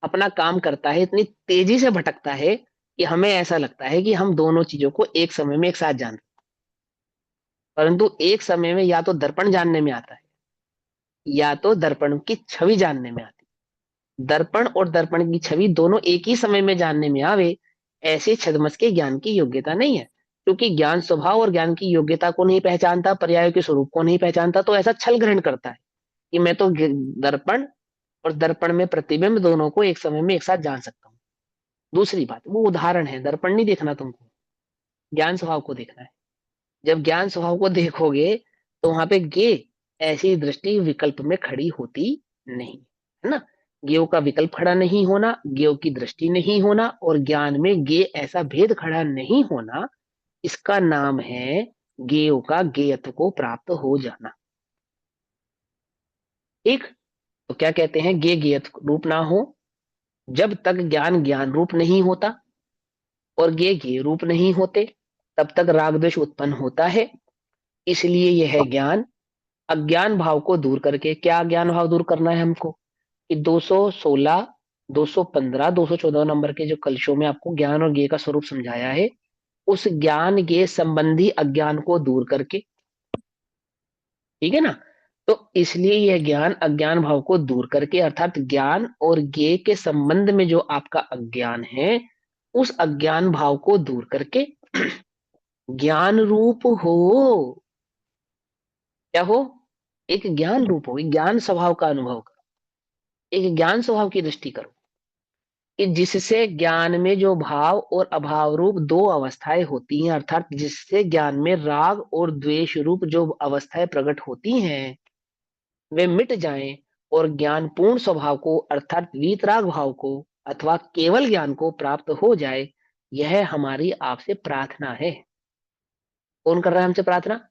Speaker 1: अपना काम करता है, इतनी तेजी से भटकता है कि हमें ऐसा लगता है कि हम दोनों चीजों को एक समय में एक साथ जान रहे हैं। परंतु एक समय में या तो दर्पण जानने में आता है या तो दर्पण की छवि जानने में आती है। दर्पण और दर्पण की छवि दोनों एक ही समय में जानने में आवे, ऐसे छद्मस के ज्ञान की योग्यता नहीं है। क्योंकि ज्ञान स्वभाव और ज्ञान की योग्यता को नहीं पहचानता, पर्याय के स्वरूप को नहीं पहचानता, तो ऐसा छल ग्रहण करता है कि मैं तो दर्पण और दर्पण में प्रतिबिंब दोनों को एक समय में एक साथ जान सकता हूँ। दूसरी बात, वो उदाहरण है, दर्पण नहीं देखना तुमको, ज्ञान स्वभाव को देखना है। जब ज्ञान स्वभाव को देखोगे तो वहां पे गे ऐसी दृष्टि विकल्प में खड़ी होती नहीं, है ना। ज्ञेय का विकल्प खड़ा नहीं होना, ज्ञेय की दृष्टि नहीं होना और ज्ञान में गे ऐसा भेद खड़ा नहीं होना, इसका नाम है ज्ञेय का ज्ञेयत्व को प्राप्त हो जाना। ठीक। तो क्या कहते हैं, ज्ञेय ज्ञेयत्व रूप ना हो, जब तक ज्ञान ज्ञान रूप नहीं होता और ज्ञेय ज्ञेय रूप नहीं होते तब तक राग द्वेष उत्पन्न होता है। इसलिए यह ज्ञान अज्ञान भाव को दूर करके, क्या अज्ञान भाव दूर करना है हमको, कि 216, 215, 214 नंबर के जो कलशों में आपको ज्ञान और ज्ञेय का स्वरूप समझाया है, उस ज्ञान ज्ञेय संबंधी अज्ञान को दूर करके, ठीक है ना। तो इसलिए यह ज्ञान अज्ञान भाव को दूर करके, अर्थात ज्ञान और ज्ञेय के संबंध में जो आपका अज्ञान है, उस अज्ञान भाव को दूर करके ज्ञान रूप हो। क्या हो? एक ज्ञान रूप हो, एक ज्ञान स्वभाव का अनुभव करो, एक ज्ञान स्वभाव की दृष्टि करो, कि जिससे ज्ञान में जो भाव और अभाव रूप दो अवस्थाएं होती हैं, अर्थात जिससे ज्ञान में राग और द्वेष रूप जो अवस्थाएं प्रकट होती हैं वे मिट जाएं और ज्ञान पूर्ण स्वभाव को अर्थात वीतराग भाव को अथवा केवल ज्ञान को प्राप्त हो जाए, यह हमारी आपसे प्रार्थना है। कौन कर रहा है हमसे प्रार्थना?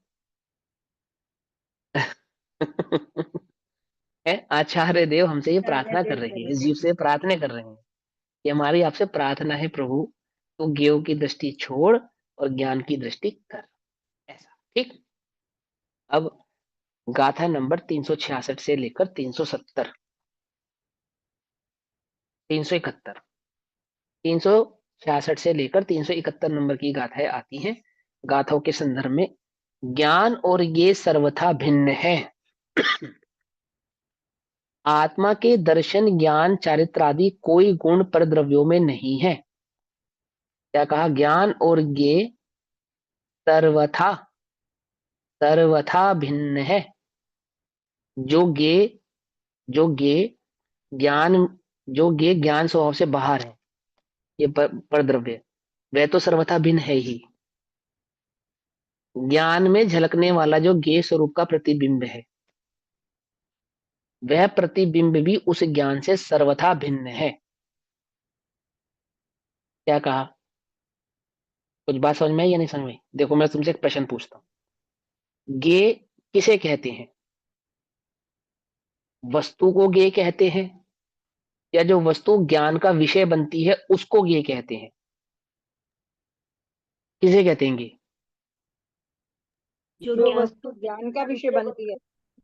Speaker 1: है आचार्य देव हमसे ये प्रार्थना कर रहे हैं, इस जीव से प्रार्थना कर रहे हैं कि हमारी आपसे प्रार्थना है प्रभु, तो ज्ञेय की दृष्टि छोड़ और ज्ञान की दृष्टि कर। ऐसा ठीक। अब गाथा नंबर 366 से लेकर 370, 371, 366 से लेकर 371 नंबर की गाथाएं आती हैं। गाथाओं के संदर्भ में, ज्ञान और ये सर्वथा भिन्न है। आत्मा के दर्शन ज्ञान चारित्र आदि कोई गुण पर द्रव्यों में नहीं है। क्या कहा? ज्ञान और ये सर्वथा, सर्वथा भिन्न है। जो गे जो गे ज्ञान जो गे ज्ञान स्वभाव से बाहर है, ये पर द्रव्य, वह तो सर्वथा भिन्न है ही। ज्ञान में झलकने वाला जो ज्ञेय स्वरूप का प्रतिबिंब है, वह प्रतिबिंब भी उस ज्ञान से सर्वथा भिन्न है। क्या कहा? कुछ बात समझ में आई या नहीं समझ में आई? देखो मैं तुमसे एक प्रश्न पूछता हूँ, ज्ञेय किसे कहते हैं? वस्तु को ज्ञेय कहते हैं या जो वस्तु ज्ञान का विषय बनती है उसको ज्ञेय कहते हैं? किसे कहते हैं ज्ञेय?
Speaker 3: जो
Speaker 2: जो
Speaker 3: ज्ञान
Speaker 2: वस्तु ज्ञान का विषय बनती है।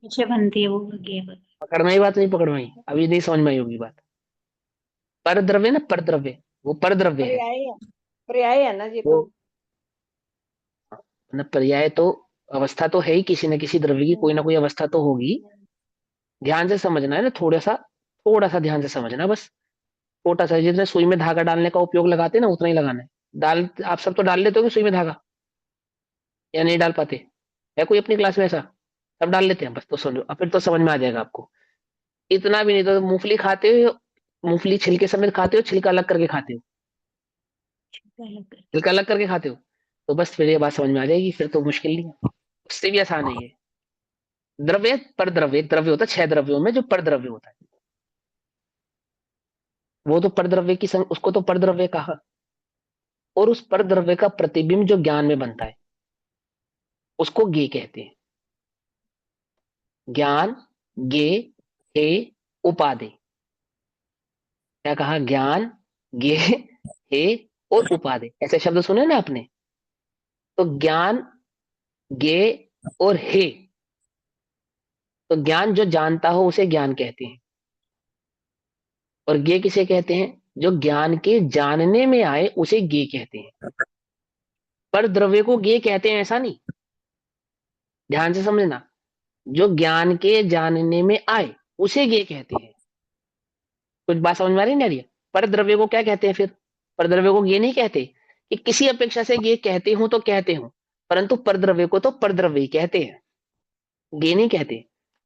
Speaker 3: विषय बनती है वो ज्ञेय।
Speaker 1: पकड़ में आई बात? नहीं पकड़ में आई? अभी नहीं समझ में आई होगी बात। पर द्रव्य ना, पर द्रव्य, वो पर द्रव्य है।
Speaker 2: पर्याय है, पर्याय है ना ये
Speaker 1: वो
Speaker 2: तो।
Speaker 1: मतलब पर्याय तो अवस्था तो है ही, किसी न किसी द्रव्य की कोई ना कोई अवस्था तो होगी। ध्यान से समझना है ना, थोड़ा सा ध्यान से समझना बस। छोटा सा, जितने सुई में धागा डालने का उपयोग लगाते हैं ना उतना ही लगाना है। डाल आप सब तो डाल लेते हो सुई में धागा, या नहीं डाल पाते? है कोई अपनी क्लास में ऐसा? सब डाल लेते हैं बस, तो सुनो अब फिर तो समझ में आ जाएगा आपको। इतना भी नहीं तो मूंगफली खाते हो, मूंगफली छिलके समेत खाते हो, छिलका अलग करके खाते हो? छिलका अलग करके खाते हो? तो बस फिर ये बात समझ में आ जाएगी, फिर तो मुश्किल नहीं है, उससे भी आसान है ये। द्रव्य पर द्रव्य, एक द्रव्य होता है 6 द्रव्यों में जो पर द्रव्य होता है, वो तो पर द्रव्य की उसको तो पर द्रव्य कहा। और उस पर द्रव्य का प्रतिबिंब जो ज्ञान में बनता है उसको ज्ञेय कहते हैं। ज्ञान, ज्ञेय, हेय, उपादेय। क्या कहा? ज्ञान, ज्ञेय, हेय और उपादेय, ऐसे शब्द सुने ना आपने? तो ज्ञान, ज्ञेय और हेय, तो ज्ञान जो जानता हो उसे ज्ञान कहते हैं। और ज्ञेय किसे कहते हैं? जो ज्ञान के जानने में आए उसे ज्ञेय कहते हैं। पर द्रव्य को ज्ञेय कहते हैं ऐसा नहीं, ध्यान से समझना। जो ज्ञान के जानने में आए उसे ज्ञेय कहते हैं। कुछ बात समझ में आ रही है? पर द्रव्य को क्या कहते हैं फिर? पर द्रव्य को ज्ञेय नहीं कहते, कि किसी अपेक्षा से ज्ञेय कहते हूं तो कहते हूं, परंतु पर द्रव्य को तो पर द्रव्य ही कहते हैं, ज्ञेय नहीं कहते।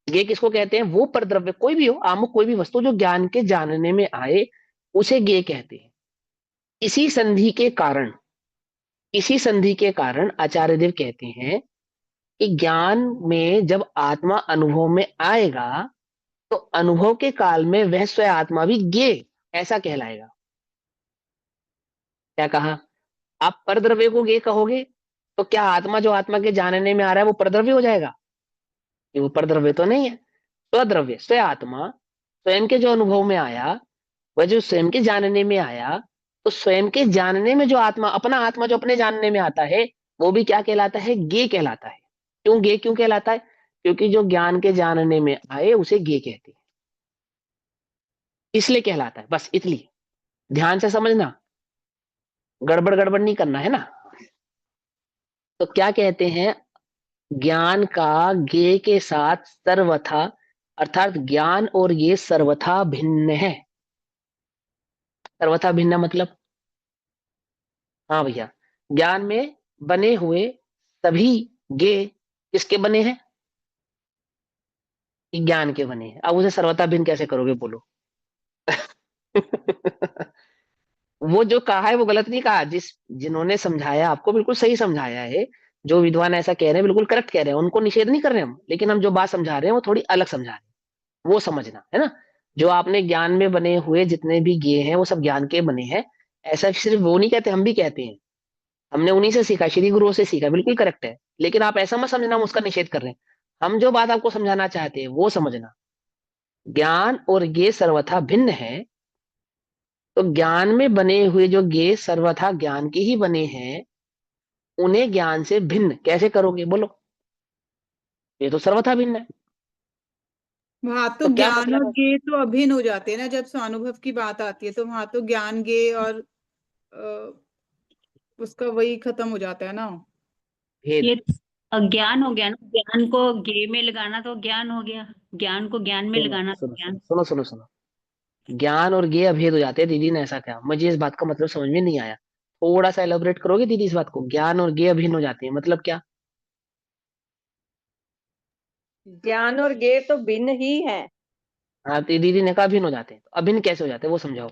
Speaker 1: ज्ञेय किसको कहते हैं? वो पर द्रव्य कोई भी हो, आमुख कोई भी वस्तु जो ज्ञान के जानने में आए उसे ज्ञेय कहते हैं। इसी संधि के कारण, इसी संधि के कारण आचार्य देव कहते हैं कि ज्ञान में जब आत्मा अनुभव में आएगा तो अनुभव के काल में वह स्वयं आत्मा भी ज्ञेय ऐसा कहलाएगा। क्या कहा? आप परद्रव्य को ज्ञेय कहोगे तो क्या आत्मा जो आत्मा के जानने में आ रहा है वो परद्रव्य हो जाएगा? ये वो परद्रव्य तो नहीं है। स्वद्रव्य, स्वयं आत्मा, स्वयं के जो अनुभव में आया, वह जो स्वयं के जानने में आया, तो स्वयं के जानने में जो आत्मा, अपना आत्मा जो अपने जानने में आता है, वो भी क्या कहलाता है? ज्ञेय कहलाता है। क्यों ज्ञेय क्यों कहलाता है? क्योंकि जो ज्ञान के जानने में आए उसे ज्ञेय कहते हैं, इसलिए कहलाता है, बस इसलिए। ध्यान से समझना, गड़बड़ गड़बड़ नहीं करना है ना। तो क्या कहते हैं? ज्ञान का ज्ञेय के साथ सर्वथा, अर्थात ज्ञान और ये सर्वथा भिन्न है। सर्वथा भिन्न मतलब, हाँ भैया, ज्ञान में बने हुए सभी ज्ञेय किसके बने हैं? कि ज्ञान के बने हैं। अब उसे सर्वथा भिन्न कैसे करोगे बोलो? वो जो कहा है वो गलत नहीं कहा, जिन्होंने समझाया आपको बिल्कुल सही समझाया है। जो विद्वान ऐसा कह रहे हैं बिल्कुल करेक्ट कह रहे हैं, उनको निषेध नहीं कर रहे हम, लेकिन हम जो बात समझा रहे हैं वो थोड़ी अलग समझा रहे हैं, वो समझना है ना। जो आपने ज्ञान में बने हुए जितने भी ज्ञेय हैं वो सब ज्ञान के बने हैं, ऐसा सिर्फ वो नहीं कहते, हम भी कहते हैं। हमने उन्हीं से सीखा, श्री गुरुओं से सीखा, बिल्कुल करेक्ट है। लेकिन आप ऐसा मत समझना हम उसका निषेध कर रहे हैं। हम जो बात आपको समझाना चाहते हैं वो समझना। ज्ञान और ज्ञेय सर्वथा भिन्न है, तो ज्ञान में बने हुए जो ज्ञेय सर्वथा ज्ञान के ही बने हैं, उन्हें ज्ञान से भिन्न कैसे करोगे बोलो? ये तो सर्वथा भिन्न है।
Speaker 4: वहां तो
Speaker 1: तो क्या
Speaker 4: ज्ञान
Speaker 1: मतलब
Speaker 4: और
Speaker 1: है?
Speaker 4: ज्ञेय तो अभिन्न हो जाते हैं ना, जब स्वानुभव की बात आती है तो वहां तो ज्ञान ज्ञेय और अ, उसका वही खत्म हो जाता है ना।
Speaker 1: भेद।
Speaker 5: ये अज्ञान हो गया ना, ज्ञान को ज्ञेय में लगाना तो ज्ञान हो गया, ज्ञान को ज्ञान में
Speaker 1: सुनो
Speaker 5: लगाना तो
Speaker 1: सुनो सुनो
Speaker 5: ज्ञान।
Speaker 1: सुनो सुनो सुनो, ज्ञान और ज्ञेय अभेद हो जाते हैं। दीदी ने ऐसा कहा, मुझे इस बात का मतलब समझ में नहीं आया, थोड़ा सा एलोबरेट करोगे दीदी इस बात को? ज्ञान और ज्ञेय अभिन्न हो जाते हैं मतलब क्या?
Speaker 2: ज्ञान और ज्ञेय तो भिन्न ही है,
Speaker 1: हाँ, तो दीदी ने कहा अभिन्न हो जाते हैं, तो अभिन्न कैसे हो जाते हैं वो समझाओ।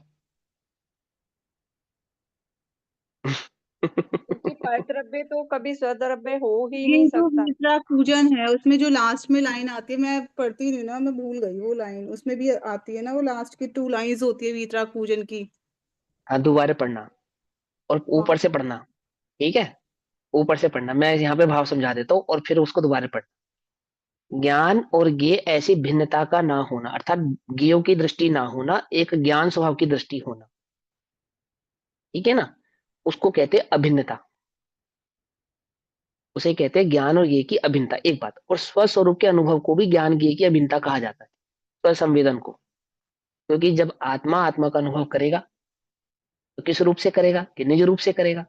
Speaker 2: क्योंकि परद्रव्य तो कभी स्वद्रव्य हो ही
Speaker 4: ये
Speaker 2: नहीं
Speaker 4: जो
Speaker 2: सकता।
Speaker 4: वितराग पूजन है उसमें जो लास्ट में लाइन आती है, मैं पढ़ती नहीं ना, मैं भूल गई वो लाइन, उसमें भी आती है ना, वो लास्ट की 2 लाइंस होती है वितराग पूजन की।
Speaker 1: हाँ, दोबारा पढ़ना और
Speaker 4: हाँ।
Speaker 1: ऊपर से पढ़ना, ठीक है? ऊपर से पढ़ना, मैं यहाँ पे भाव समझा देता हूँ और फिर उसको दोबारा पढ़ना। ज्ञान और ज्ञेय ऐसी भिन्नता का ना होना, अर्थात ज्ञेयों की दृष्टि ना होना, एक ज्ञान स्वभाव की दृष्टि होना, ठीक है ना, उसको कहते हैं अभिन्नता। उसे कहते हैं ज्ञान और ज्ञेय की अभिन्नता, एक बात। और स्वस्वरूप के अनुभव को भी ज्ञान ज्ञेय की अभिन्नता कहा जाता है, स्वसंवेदन को। क्योंकि जब आत्मा आत्मा का अनुभव करेगा तो किस रूप से करेगा? कि निज रूप से करेगा।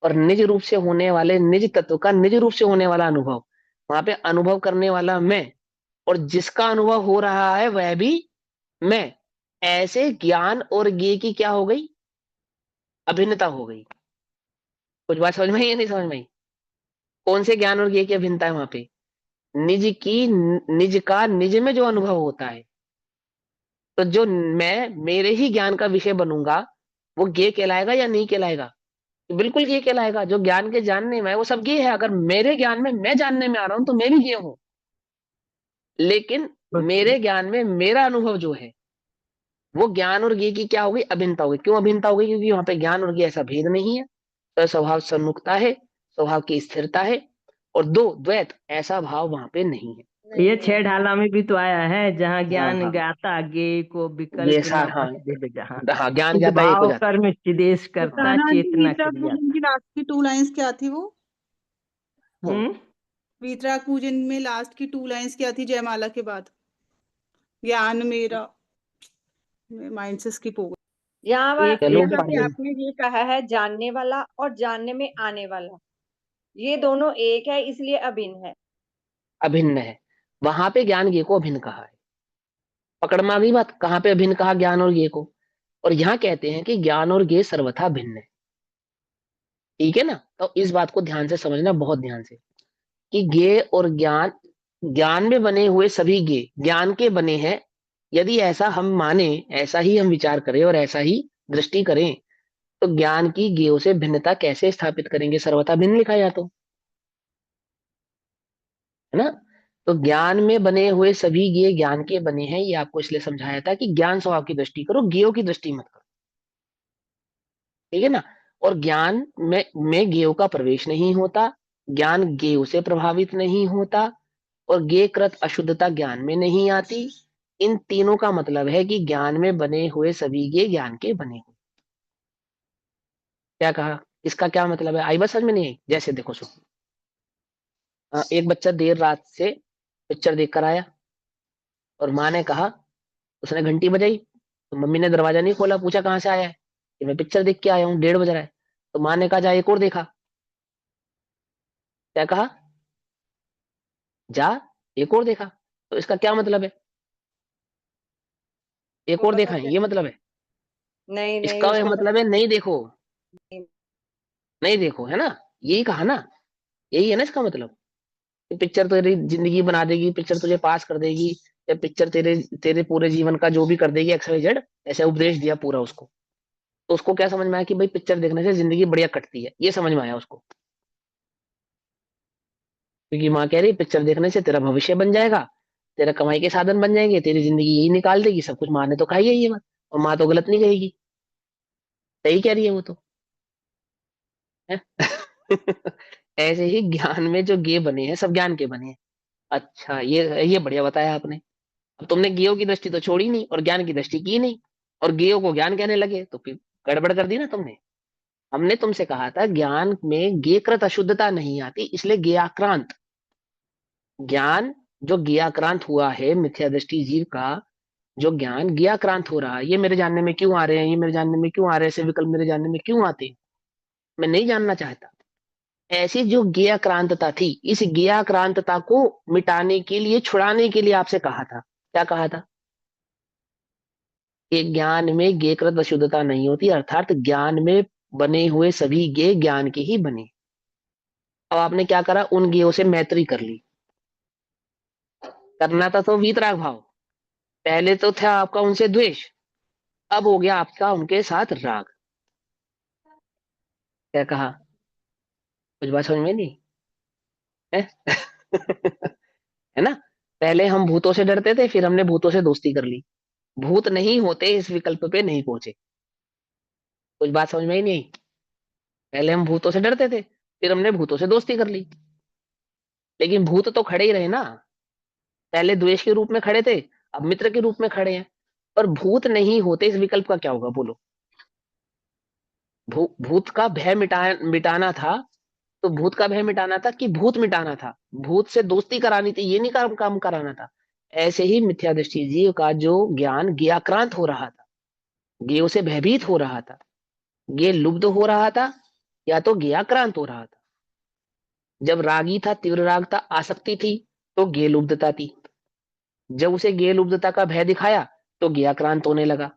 Speaker 1: और निज रूप से होने वाले निज तत्व का निज रूप से होने वाला अनुभव, वहां पे अनुभव करने वाला मैं, और जिसका अनुभव हो रहा है वह भी मैं, ऐसे ज्ञान और ज्ञेय की क्या हो गई? अभिन्नता हो गई। कुछ बात समझ में आई या नहीं समझ में आई? कौन से ज्ञान और ज्ञेय की अभिन्नता है वहां पे? निज की, निज का निज में जो अनुभव होता है, तो जो मैं मेरे ही ज्ञान का विषय बनूंगा वो ज्ञेय कहलाएगा या नहीं कहलाएगा? तो बिल्कुल ये कहलाएगा। जो ज्ञान के जानने में है वो सब ये है। अगर मेरे ज्ञान में मैं जानने में आ रहा हूं तो मैं भी ये हूं, लेकिन मेरे ज्ञान में मेरा अनुभव जो है वो ज्ञान और ज्ञ की क्या होगी, अभिन्नता होगी। क्यों अभिन्नता होगी? क्योंकि वहां पे ज्ञान और ज्ञ ऐसा भेद नहीं है, तो स्वभाव सन्मुखता है, स्वभाव की स्थिरता है, और दो द्वैत ऐसा भाव वहां पे नहीं है।
Speaker 6: ये छह ढाला में भी तो आया है, जहाँ ज्ञान
Speaker 1: हाँ,
Speaker 6: ज्ञाता गे को
Speaker 1: ये
Speaker 6: विकल्प
Speaker 1: सा
Speaker 6: न
Speaker 1: हाँ,
Speaker 6: बस जहाँ
Speaker 1: हाँ ज्ञान
Speaker 6: चिद
Speaker 1: ज्ञाता एक हो
Speaker 6: भाव
Speaker 1: जाता है।
Speaker 6: कर्म चिदेश करता
Speaker 4: ताना जी,
Speaker 6: चेतना
Speaker 4: वीतराग
Speaker 6: क्रिया।
Speaker 4: पूजन की लास्ट की 2 लाइंस क्या थी वो?
Speaker 6: हम्म
Speaker 4: वीतराग पूजन में लास्ट की 2 लाइंस क्या थी जयमाला के बाद? ज्ञान मेरा, माइंड से स्किप हो गया।
Speaker 2: यहाँ
Speaker 1: चलो
Speaker 2: यहाँ पे
Speaker 1: पानी
Speaker 2: आपने ये कहा है जानने वाला और जानने में आने वाला, ये दोनों एक है इसलिए अभिन्न है।
Speaker 1: अभिन्न है, वहां पे ज्ञान ज्ञ को अभिन्न कहा है। पकड़ में आ गई बात? कहाँ पे अभिन्न कहा ज्ञान और ज्ञ को? और यहाँ कहते हैं कि ज्ञान और ज्ञ सर्वथा भिन्न है। ठीक है ना? तो इस बात को ध्यान से समझना, बहुत ध्यान से, कि ज्ञ और ज्ञान, ज्ञान में बने हुए सभी ज्ञ ज्ञान के बने हैं। यदि ऐसा हम माने, ऐसा ही हम विचार करें और ऐसा ही दृष्टि करें, तो ज्ञान की ज्ञों से भिन्नता कैसे स्थापित करेंगे? सर्वथा भिन्न लिखा या तो, है ना? तो ज्ञान में बने हुए सभी ज्ञ ज्ञान के बने हैं, ये आपको इसलिए समझाया था कि ज्ञान स्वभाव की दृष्टि करो, ज्ञों की दृष्टि मत करो। ठीक है ना? और ज्ञान में ज्ञों का प्रवेश नहीं होता, ज्ञान ज्ञों से प्रभावित नहीं होता, और ज्ञ कृत अशुद्धता ज्ञान में नहीं आती। इन तीनों का मतलब है कि ज्ञान में बने हुए सभी ज्ञ ज्ञान के बने हुए। क्या कहा? इसका क्या मतलब है? आई बात समझ में नहीं आई? जैसे देखो सुनो, एक बच्चा देर रात से पिक्चर देख कर आया, और माँ ने कहा, उसने घंटी बजाई, तो मम्मी ने दरवाजा नहीं खोला, पूछा कहाँ से आया है, कि मैं पिक्चर देख के आया हूँ, 1:30 बज रहा है। तो माँ ने कहा जा एक और देखा। क्या कहा? जा एक और देखा। तो इसका क्या मतलब है? एक
Speaker 2: तो
Speaker 1: और
Speaker 2: पता
Speaker 1: देखा है,
Speaker 2: चल
Speaker 1: ये मतलब है?
Speaker 2: नहीं नहीं
Speaker 1: इसका
Speaker 2: उसको
Speaker 1: मतलब है नहीं देखो, नहीं देखो, है ना? यही कहा ना, यही है ना इसका मतलब। पिक्चर तेरी जिंदगी बना देगी, पिक्चर तुझे पास कर देगी, या पिक्चर तेरे तेरे पूरे जीवन का जो भी कर देगी, एक्स वाई जेड, ऐसे उपदेश दिया पूरा उसको। तो उसको क्या समझ में आया कि भाई पिक्चर देखने से जिंदगी बढ़िया कटती है, ये समझ में आया उसको। क्योंकि माँ कह रही पिक्चर देखने से तेरा भविष्य बन जाएगा, तेरा कमाई के साधन बन जाएंगे, तेरी जिंदगी यही निकाल देगी, सब कुछ। माँ ने तो खाई है ये बात, और माँ तो गलत नहीं कहेगी, सही कह रही है वो तो, है? ऐसे ही ज्ञान में जो ज्ञ बने हैं सब ज्ञान के बने हैं। अच्छा, ये बढ़िया बताया आपने। अब तुमने ज्ञों की दृष्टि तो छोड़ी नहीं और ज्ञान की दृष्टि की नहीं, और ज्ञों को ज्ञान कहने लगे, तो फिर गड़बड़ कर दी ना तुमने। हमने तुमसे कहा था ज्ञान में ज्ञकृत अशुद्धता नहीं आती, इसलिए ज्ञाक्रांत ज्ञान, जो ज्ञाक्रांत हुआ है मिथ्या दृष्टि जीव का, जो ज्ञान ज्ञाक्रांत हो रहा है, ये मेरे जानने में क्यों आ रहे हैं, ये मेरे जानने में क्यों आ रहे हैं, ऐसे विकल्प मेरे जानने में क्यों आते हैं, मैं नहीं जानना चाहता। ऐसी जो ज्ञाक्रांतता थी, इस ज्ञाक्रांतता को मिटाने के लिए, छुड़ाने के लिए आपसे कहा था। क्या कहा था? कि ज्ञान में ज्ञकृत अशुद्धता नहीं होती, अर्थात ज्ञान में बने हुए सभी ज्ञ ज्ञान के ही बने। अब आपने क्या करा? उन ज्ञों से मैत्री कर ली। करना था तो वीतराग भाव। पहले तो था आपका उनसे द्वेष, अब हो गया आपका उनके साथ राग। क्या कहा? कुछ बात समझ में नहीं है? है ना? पहले हम भूतों से डरते थे, फिर हमने भूतों से दोस्ती कर ली। भूत नहीं होते इस विकल्प पे नहीं पहुंचे। कुछ बात समझ में ही नहीं आई? पहले हम भूतों से डरते थे, फिर हमने भूतों से दोस्ती कर ली, लेकिन भूत तो खड़े ही रहे ना। पहले द्वेष के रूप में खड़े थे, अब मित्र के रूप में खड़े हैं। पर भूत नहीं होते इस विकल्प का क्या होगा बोलो? भूत का भय मिटाना था, तो भूत का भय मिटाना था कि भूत मिटाना था? भूत से दोस्ती करानी थी, ये नहीं काम कराना था। ऐसे ही मिथ्या दृष्टि जीव का जो ज्ञान ज्ञाक्रांत हो रहा था, ज्ञ से भयभीत हो रहा था, ज्ञ लुब्ध हो रहा था, या तो ज्ञाक्रांत हो रहा था। जब रागी था, तीव्र राग था, आसक्ति थी, तो ज्ञ लुब्धता थी। जब उसे ज्ञ लुब्धता का भय दिखाया, तो ज्ञाक्रांत होने लगा।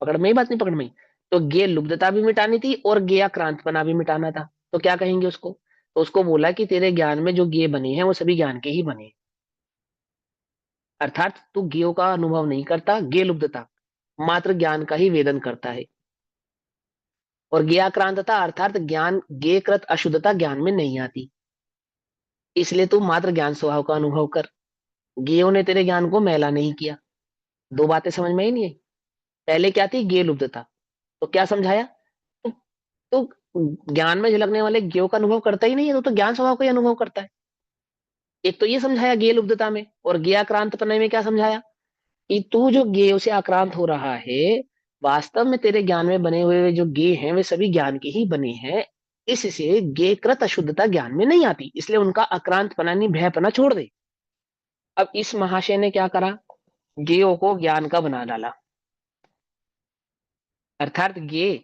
Speaker 1: पकड़ में ही बात नहीं? पकड़ में ही? तो ज्ञ लुब्धता भी मिटानी थी और ज्ञाक्रांतपना भी मिटाना था। तो क्या कहेंगे उसको? तो उसको बोला कि तेरे ज्ञान में जो ज्ञ बने हैं वो सभी ज्ञान के ही बने हैं, अर्थात तू ज्ञों का अनुभव नहीं करता, ज्ञ लुब्धता मात्र ज्ञान का ही वेदन करता है। और ज्ञाक्रांतता अर्थात ज्ञान ज्ञकृत अशुद्धता ज्ञान में नहीं आती। इसलिए तू मात्र ज्ञान स्वभाव का अनुभव कर। ज्ञेयों ने तेरे ज्ञान को मैला नहीं किया। दो बातें समझ में ही नहीं है। पहले क्या थी? ज्ञेय लुब्धता। तो क्या समझाया? तो ज्ञान में झलकने वाले ज्ञेयों का अनुभव करता ही नहीं है, तो ज्ञान स्वभाव का ही अनुभव करता है। एक तो ये समझाया ज्ञेय लुब्धता में, और ज्ञाक्रांतपना में क्या समझाया कि तू जो ज्ञेयों से आक्रांत हो रहा है, वास्तव में तेरे ज्ञान में बने हुए जो ज्ञेय हैं वे सभी ज्ञान के ही बने हैं। इससे ज्ञेयकृत अशुद्धता ज्ञान में नहीं आती, इसलिए उनका आक्रांतपना नहीं भयपना छोड़ दे। अब इस महाशय ने क्या करा? ज्ञेयों को ज्ञान का बना डाला, अर्थात ज्ञेय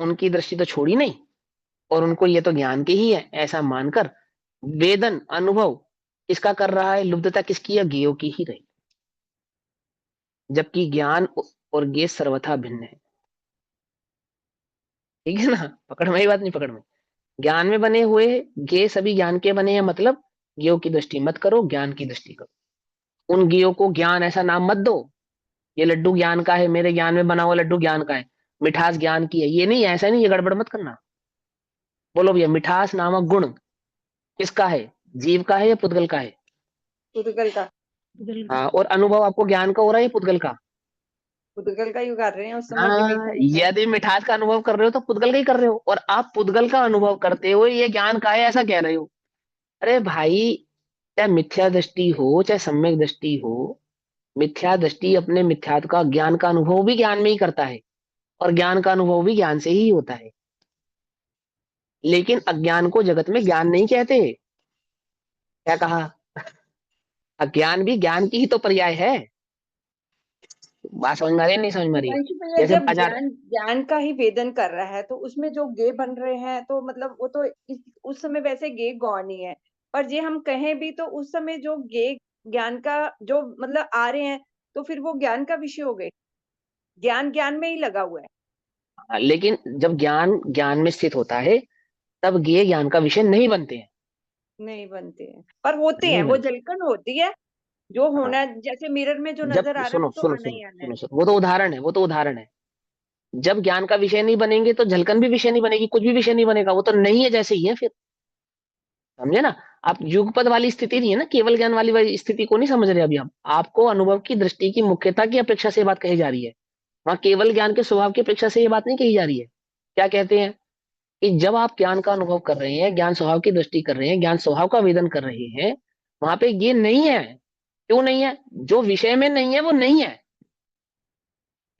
Speaker 1: उनकी दृष्टि तो छोड़ी नहीं, और उनको ये तो ज्ञान के ही है ऐसा मानकर वेदन अनुभव इसका कर रहा है। लुब्धता किसकी है? ज्ञेयों की ही रही, जबकि ज्ञान और ज्ञेय सर्वथा भिन्न है। ठीक है ना? पकड़ में ही बात नहीं? पकड़ में। ज्ञान में बने हुए ज्ञेय सभी ज्ञान के बने हैं, मतलब ज्ञेयों की दृष्टि मत करो, ज्ञान की दृष्टि करो। उन ज्ञेयों को ज्ञान ऐसा नाम मत दो, ये लड्डू ज्ञान का है, मेरे ज्ञान में बना हुआ लड्डू ज्ञान का है, मिठास ज्ञान की है, ये नहीं, ऐसा नहीं, ये गड़बड़ मत करना। बोलो भैया, मिठास नामक गुण किसका है? जीव का है या पुद्गल का है?
Speaker 2: पुद्गल का।
Speaker 1: हाँ, और अनुभव आपको ज्ञान का हो रहा है या पुद्गल का?
Speaker 2: पुद्गल का ही कर रहे हैं उस समय भी
Speaker 1: हाँ,
Speaker 2: मीठा है।
Speaker 1: यदि मिठास का अनुभव कर रहे हो तो पुद्गल का ही कर रहे हो, और आप पुद्गल का अनुभव करते हो ये ज्ञान का है ऐसा कह रहे हो। अरे भाई, चाहे मिथ्या दृष्टि हो चाहे सम्यक दृष्टि हो, मिथ्या दृष्टि अपने मिथ्यात्व का ज्ञान का अनुभव भी ज्ञान में ही करता है, और ज्ञान का अनुभव भी ज्ञान से ही होता है। लेकिन अज्ञान को जगत में ज्ञान नहीं कहते। क्या कहा? अज्ञान भी ज्ञान की ही तो पर्याय है। बात समझ में आ रही है? नहीं समझ में आ रही है?
Speaker 2: अंशु भैया,
Speaker 1: जैसे
Speaker 2: जब
Speaker 1: बाजार,
Speaker 2: ज्ञान ज्ञान का ही वेदन कर रहा है तो उसमें जो गे बन रहे हैं तो मतलब वो तो उस समय वैसे गे गौण ही है। पर ये हम कहें भी तो उस समय जो गे ज्ञान का जो मतलब आ रहे हैं तो फिर वो ज्ञान का विषय हो गए। ज्ञान ज्ञान में ही लगा हुआ है।
Speaker 1: लेकिन जब ज्ञान ज्ञान में स्थित होता है तब ज्ञेय ज्ञान का विषय नहीं बनते हैं।
Speaker 2: नहीं बनते हैं पर होते
Speaker 1: नहीं
Speaker 2: हैं, वो
Speaker 1: बनते।
Speaker 2: झलकन होती है जो
Speaker 1: हाँ,
Speaker 2: होना है, जैसे मिरर में जो
Speaker 1: जब
Speaker 2: नजर आ रहा है
Speaker 1: सुनो
Speaker 2: वो तो
Speaker 1: सुनो
Speaker 2: आना
Speaker 1: सुनो
Speaker 2: ही आना है।
Speaker 1: सुनो सुनो, वो तो उदाहरण है, वो तो उदाहरण है। जब ज्ञान का विषय नहीं बनेंगे तो झलकन भी विषय नहीं बनेगी, कुछ भी विषय नहीं बनेगा, वो तो नहीं है जैसे ही है फिर। समझे ना? आप युगपद वाली स्थिति नहीं है ना, केवल ज्ञान वाली स्थिति को नहीं समझ रहे अभी। हम आपको अनुभव की दृष्टि की मुख्यता की अपेक्षा से ये बात कही जा रही है, वहां केवल ज्ञान के स्वभाव की अपेक्षा से ये बात नहीं कही जा रही है। क्या कहते हैं कि जब आप ज्ञान का अनुभव कर रहे हैं, ज्ञान स्वभाव की दृष्टि कर रहे हैं, ज्ञान स्वभाव का वेदन कर रहे हैं, वहां पे ये नहीं है। क्यों नहीं है? जो विषय में नहीं है वो नहीं है।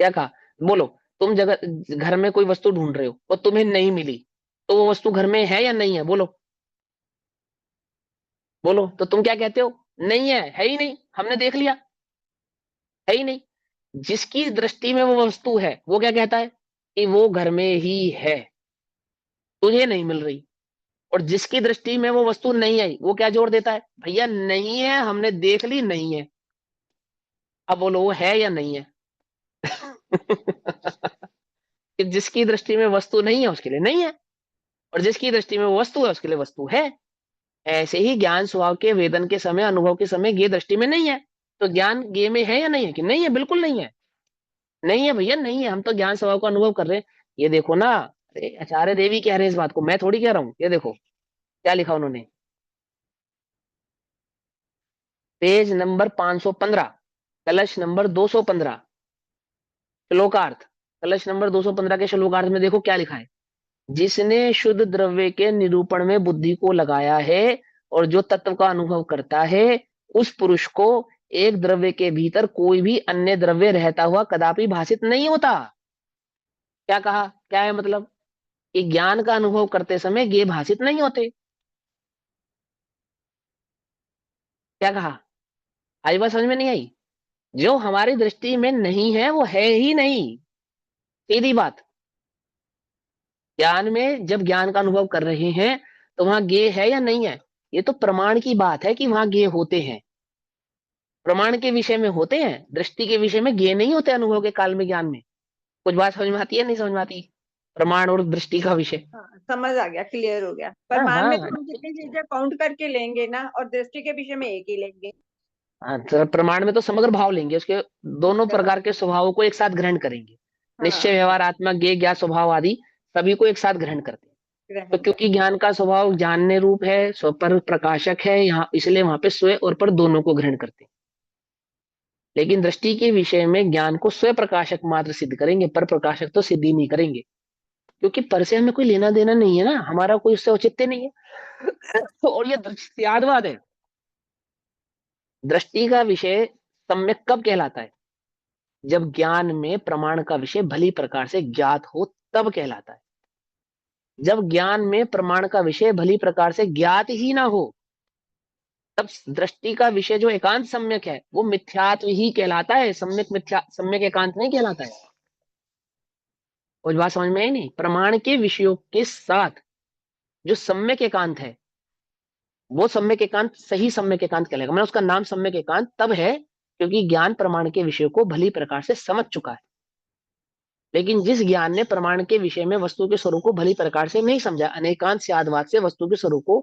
Speaker 1: क्या कहा? बोलो। तुम जगह घर में कोई वस्तु ढूंढ रहे हो और तुम्हें नहीं मिली, तो वो वस्तु घर में है या नहीं है? बोलो बोलो, तो तुम क्या कहते हो? नहीं है ही नहीं, हमने देख लिया, है ही नहीं। जिसकी दृष्टि में वो वस्तु है वो क्या कहता है कि वो घर में ही है, तुझे नहीं मिल रही। और जिसकी दृष्टि में वो वस्तु नहीं आई वो क्या जोड़ देता है? भैया नहीं है, हमने देख ली, नहीं है। अब बोलो, वो है या नहीं है? कि जिसकी दृष्टि में वस्तु नहीं है उसके लिए नहीं है, और जिसकी दृष्टि में वो वस्तु है उसके लिए वस्तु है। ऐसे ही ज्ञान स्वभाव के वेदन के समय, अनुभव के समय गे दृष्टि में नहीं है, तो ज्ञान गे में है या नहीं है? कि नहीं है, बिल्कुल नहीं है। नहीं है भैया, नहीं है, हम तो ज्ञान स्वभाव का अनुभव कर रहे हैं। ये देखो ना, अरे आचार्य देवी कह रहे हैं इस बात को, मैं थोड़ी कह रहा हूँ। ये देखो क्या लिखा उन्होंने, पेज नंबर 515, कलश नंबर 215, श्लोकार्थ। कलश नंबर 215 के श्लोकार्थ में देखो क्या लिखा है। जिसने शुद्ध द्रव्य के निरूपण में बुद्धि को लगाया है और जो तत्व का अनुभव करता है, उस पुरुष को एक द्रव्य के भीतर कोई भी अन्य द्रव्य रहता हुआ कदापि भासित नहीं होता। क्या कहा? क्या है मतलब? कि ज्ञान का अनुभव करते समय ये भासित नहीं होते। क्या कहा? आई बात समझ में नहीं आई? जो हमारी दृष्टि में नहीं है वो है ही नहीं, सीधी बात। ज्ञान में जब ज्ञान का अनुभव कर रहे हैं तो वहां गे है या नहीं है? ये तो प्रमाण की बात है कि वहां गे होते हैं, प्रमाण के विषय में होते हैं, दृष्टि के विषय में गे नहीं होते। अनुभव के काल में ज्ञान में कुछ बात समझ में आती है? नहीं समझ में आती? प्रमाण और दृष्टि का विषय।
Speaker 2: हाँ, समझ आ गया, क्लियर हो गया। पर
Speaker 1: हाँ
Speaker 2: मान में तो
Speaker 1: हाँ
Speaker 2: हम कितनी चीजें काउंट करके लेंगे ना, और दृष्टि के विषय में एक ही लेंगे।
Speaker 1: हाँ, तो प्रमाण में तो समग्र भाव लेंगे, उसके दोनों
Speaker 2: समग्र
Speaker 1: प्रकार के स्वभावों को एक साथ ग्रहण करेंगे।
Speaker 2: हाँ
Speaker 1: निश्चय, व्यवहार, आत्मा, ज्ञेय, ज्ञात स्वभाव आदि सभी को एक साथ ग्रहण करते हैं। तो
Speaker 2: ग्रहण
Speaker 1: क्योंकि ज्ञान का स्वभाव जानने रूप है, स्व पर प्रकाशक है यहाँ, इसलिए वहां पे स्व और पर दोनों को ग्रहण करते हैं। लेकिन दृष्टि के विषय में ज्ञान को स्व प्रकाशक मात्र सिद्ध करेंगे, पर प्रकाशक तो सिद्ध ही नहीं करेंगे, क्योंकि पर से हमें कोई लेना देना नहीं है ना, हमारा कोई उससे औचित्य नहीं है। और ये दृश्यादवाद है। दृष्टि का विषय सम्यक कब कहलाता है? जब ज्ञान में प्रमाण का विषय भली प्रकार से ज्ञात हो, तब कहलाता है। जब ज्ञान में प्रमाण का विषय भली प्रकार से ज्ञात ही ना हो, तब दृष्टि का विषय जो एकांत सम्यक है वो मिथ्यात्व ही कहलाता है, सम्यक एकांत नहीं कहलाता है। और बात समझ में आई नहीं? प्रमाण के विषयों के साथ जो सम्यक एकांत है वो सम्यक एकांत सही सम्यक एकांत कहलाएगा। मैंने उसका नाम सम्यक एकांत तब है क्योंकि ज्ञान प्रमाण के विषय को भली प्रकार से समझ चुका है। लेकिन जिस ज्ञान ने प्रमाण के विषय में वस्तु के स्वरूप को भली प्रकार से नहीं समझा, अनेकांत स्यादवाद से वस्तु के स्वरूप को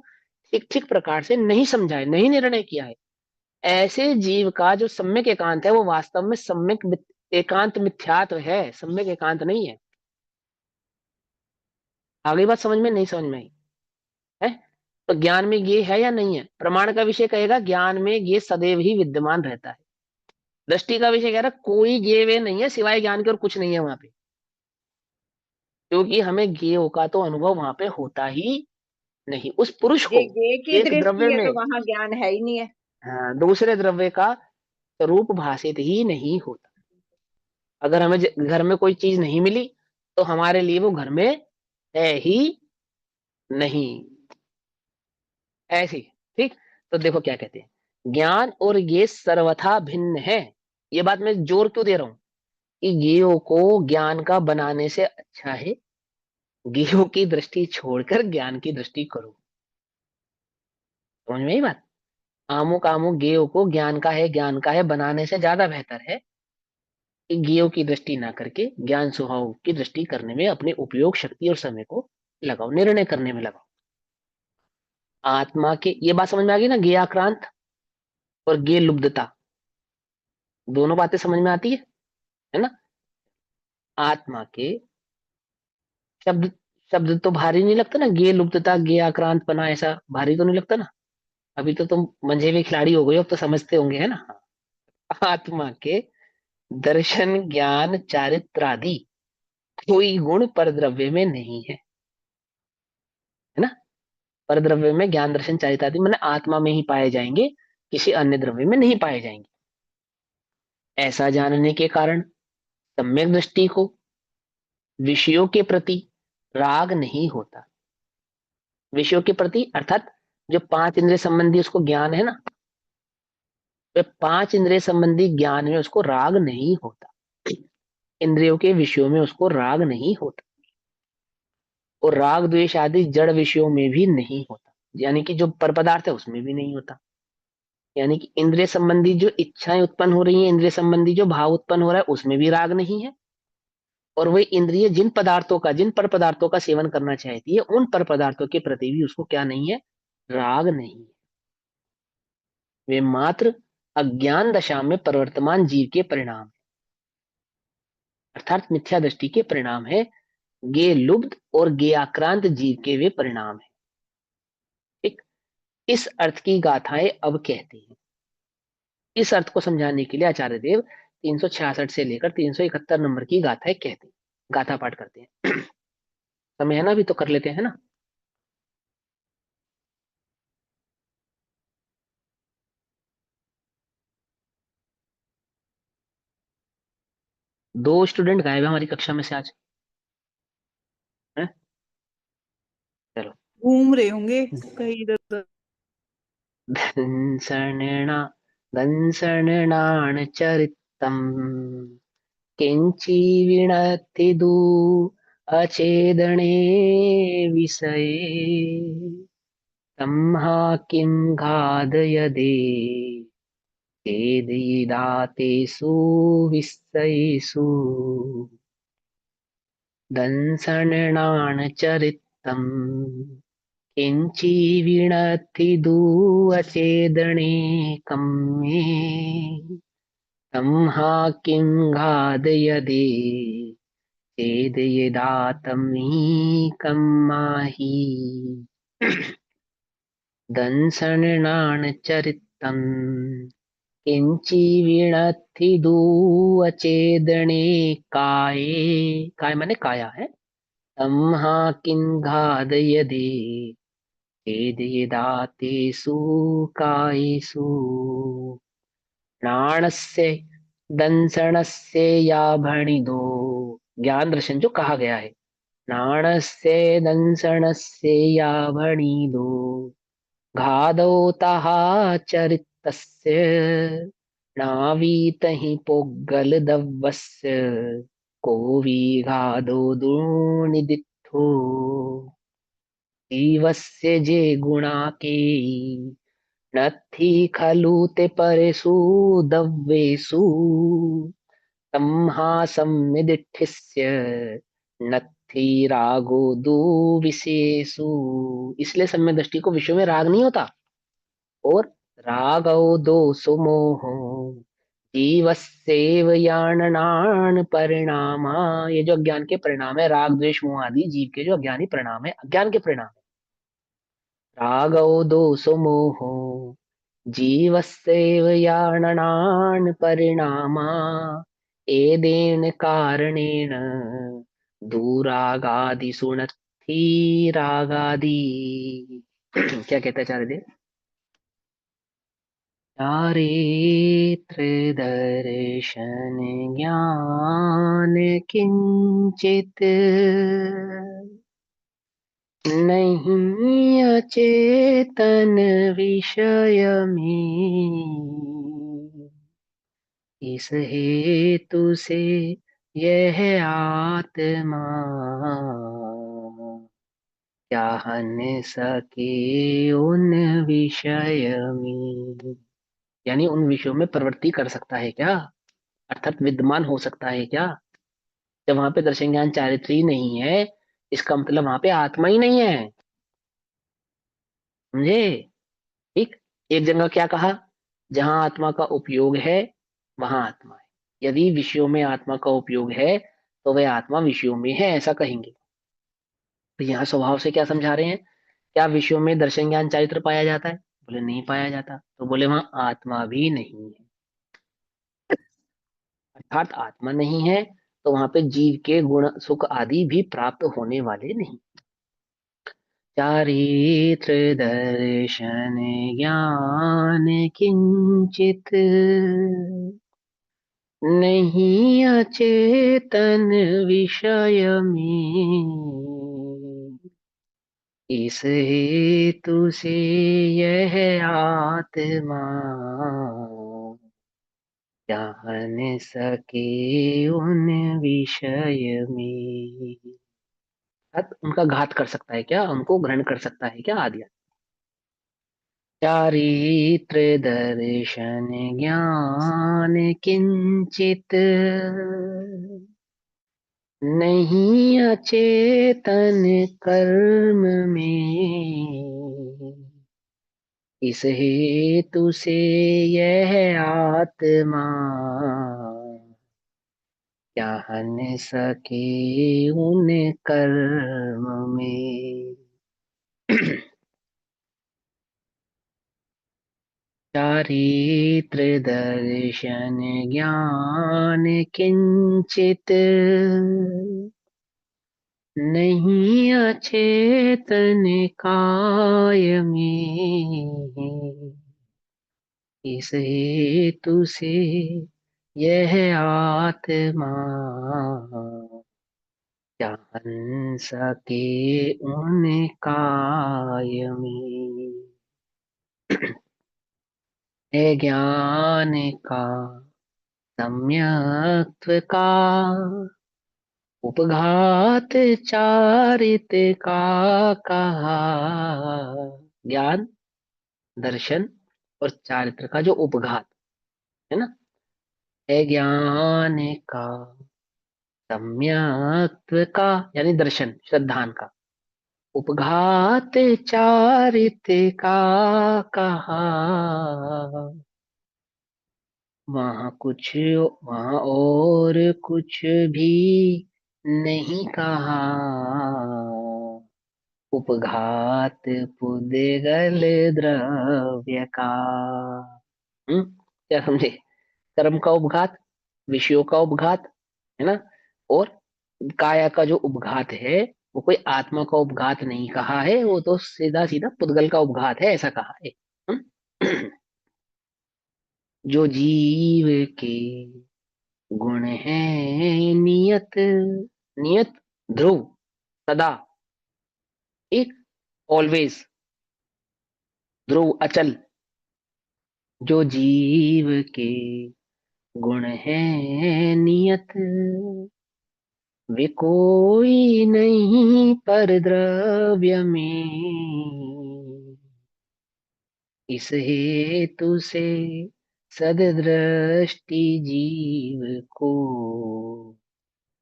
Speaker 1: ठीक ठीक प्रकार से नहीं समझा है, नहीं निर्णय किया है, ऐसे जीव का जो सम्यक एकांत है वो वास्तव में एकांत मिथ्यात्व है, सम्यक एकांत नहीं है। आगे बात समझ में नहीं समझ में आई है? तो ज्ञान में ये है या नहीं है? प्रमाण का विषय कहेगा ज्ञान में ये सदैव ही विद्यमान रहता है। दृष्टि का विषय कह रहा कोई ये वे नहीं है सिवाय ज्ञान के और कुछ नहीं है वहां पे, क्योंकि हमें ज्ञेय का तो अनुभव वहां पे होता ही नहीं। उस पुरुष को
Speaker 2: ये की
Speaker 1: एक द्रव्य
Speaker 2: दृष्टि है
Speaker 1: में,
Speaker 2: तो वहां ज्ञान है ही नहीं है।
Speaker 1: हाँ, दूसरे द्रव्य का स्वरूप भाषित ही नहीं होता। अगर हमें घर में कोई चीज नहीं मिली तो हमारे लिए वो घर में है ही नहीं, ऐसी। ठीक, तो देखो क्या कहते हैं, ज्ञान और ये सर्वथा भिन्न है। ये बात मैं जोर क्यों दे रहा हूं कि ज्ञेयों को ज्ञान का बनाने से अच्छा है ज्ञेयों की दृष्टि छोड़कर ज्ञान की दृष्टि करो। समझ में आई बात? आमुक आमुक ज्ञेयों को ज्ञान का है बनाने से ज्यादा बेहतर है कि ज्ञेयों की दृष्टि ना करके ज्ञान स्वभाव की दृष्टि करने में अपने उपयोग शक्ति और समय को लगाओ, निर्णय करने में लगाओ। आत्मा के, ये बात समझ में आ गई ना, ज्ञेयाक्रांत और ज्ञेय लुब्धता, दोनों बातें समझ में आती है ना? आत्मा के शब्द शब्द तो भारी नहीं लगता ना, ज्ञेय लुब्धता ज्ञेयाक्रांत पना, ऐसा भारी तो नहीं लगता ना? अभी तो तुम मंझे में खिलाड़ी हो गए हो, अब तो समझते होंगे, है ना? आत्मा के दर्शन ज्ञान चारित्र आदि कोई गुण परद्रव्य में नहीं है ना? परद्रव्य में ज्ञान दर्शन चारित्र आदि मैंने आत्मा में ही पाए जाएंगे, किसी अन्य द्रव्य में नहीं पाए जाएंगे। ऐसा जानने के कारण सम्यक दृष्टि को विषयों के प्रति राग नहीं होता। विषयों के प्रति अर्थात जो पांच इंद्रिय संबंधी उसको ज्ञान है ना, वे पांच इंद्रिय संबंधी ज्ञान में उसको राग नहीं होता, इंद्रियों के विषयों में उसको राग नहीं होता, और राग द्वेष आदि जड़ विषयों में भी नहीं होता, यानी कि जो पर पदार्थ है उसमें भी नहीं होता। यानी कि इंद्रिय संबंधी जो इच्छाएं उत्पन्न हो रही हैं, इंद्रिय संबंधी जो भाव उत्पन्न हो रहा है उसमें भी राग नहीं है, और वही इंद्रिय जिन पर पदार्थों का सेवन करना चाहती है उन पर पदार्थों के प्रति भी उसको क्या नहीं है? राग नहीं है। वे मात्र अज्ञान दशा में प्रवर्तमान जीव के परिणाम है, अर्थात मिथ्या दृष्टि के परिणाम है। गे लुब्ध और गे आक्रांत जीव के वे परिणाम है। ठीक, इस अर्थ की गाथाएं अब कहते हैं। इस अर्थ को समझाने के लिए आचार्य देव 366 से लेकर 371 नंबर की गाथाएं कहते हैं, गाथा पाठ करते हैं। समय है ना, अभी तो कर लेते हैं ना। दो स्टूडेंट गायब है हमारी कक्षा में से आज, है? चलो।
Speaker 4: घूम रहे होंगे कहीं इधर उधर।
Speaker 1: दंसर्णाण चरितम किंची विणति दू अचेदने विषये तम्हा किं घादयदे चेदिदातेषु विषयेषु दंसर्णाण चरितम किंची विणति दू अचेदने कम्मे तम्हा किं घादयदे चेदयेदातमीकं माहि दंसननानचरितम् किंचिविणत्थि दूअचेदने काये, काय माने काया है, तम्हा किंघादयदे चेदयेदातेषु कायेषु प्राणस्य दंसनस्य या भणिदो, ज्ञान दर्शन जो कहा गया है, प्राणस्य दंसनस्य या भणिदो घादौतः चरितस्य नावीतहि पोग्गलदवस्य को विघादो दुर्निदिद्धो जीवस्य जे गुणाके नत्थि खलु ते परेषु दव्येषु तम्हासम्मिदिठ्ठिस्य नत्थि रागो दुविशेषु। इसलिए सम्यक दृष्टि को विषयों में राग नहीं होता। और रागौ दोषो मोहो जीवस्यैव याननान परिणामा, ये जो अज्ञान के परिणाम है, राग द्वेष मोह आदि जीव के जो अज्ञानी परिणाम है, अज्ञान के परिणाम है। रागौ दोषो मोहो जीवस्यैव याननान परिणामा एदेन कारणेन दूरागादिषु नत्थि रागादि। क्या कहता है आचार्य? चारित्र दर्शन ज्ञान किंचित नहीं अचेतन विषय में, इस हेतु से यह आत्मा क्या हन सके उन विषय में, यानी उन विषयों में प्रवृत्ति कर सकता है क्या, अर्थात विद्यमान हो सकता है क्या। जब वहां पे दर्शन ज्ञान चारित्र ही नहीं है, इसका मतलब वहां पे आत्मा ही नहीं है, समझे? ठीक। एक जगह क्या कहा, जहां आत्मा का उपयोग है वहां आत्मा है। यदि विषयों में आत्मा का उपयोग है तो वह आत्मा विषयों में है, ऐसा कहेंगे। तो यहाँ स्वभाव से क्या समझा रहे हैं, क्या विषयों में दर्शन ज्ञान चारित्र पाया जाता है? बोले नहीं पाया जाता। तो बोले वहां आत्मा भी नहीं है, अर्थात आत्मा नहीं है तो वहां पे जीव के गुण सुख आदि भी प्राप्त होने वाले नहीं। चारित्र दर्शन ज्ञान किंचित नहीं अचेतन विषय में, इस हेतु से यह आत्मा जान सके उन विषय में, उनका घात कर सकता है क्या, उनको ग्रहण कर सकता है क्या आदि। चारित्र दर्शन ज्ञान किंचित नहीं अचेतन कर्म में, इस हेतु से यह आत्मा क्या हन सके उन कर्म में। चारित्र दर्शन ज्ञान किंचित नहीं अचेतन काय में, इस हेतु से यह आत्मा जान सके उन काय में। है ज्ञान का सम्यक्त्व का उपघात चारित का कहा, ज्ञान दर्शन और चारित्र का जो उपघात है ना, है ज्ञान का सम्यक्त्व का यानी दर्शन श्रद्धान का, उपघात चारित का कहा, वहां और कुछ भी नहीं कहा उपघात पुद्गल द्रव्य का। क्या समझे? कर्म का उपघात, विषयों का उपघात, है ना, और काया का जो उपघात है वो कोई आत्मा का उपघात नहीं कहा है, वो तो सीधा सीधा पुद्गल का उपघात है, ऐसा कहा है। हम्म? जो जीव के गुण है नियत, नियत ध्रुव, सदा, एक, ऑलवेज, ध्रुव अचल, जो जीव के गुण है नियत, वे कोई नहीं पर द्रव्य में, इस हेतु से सददृष्टि जीव को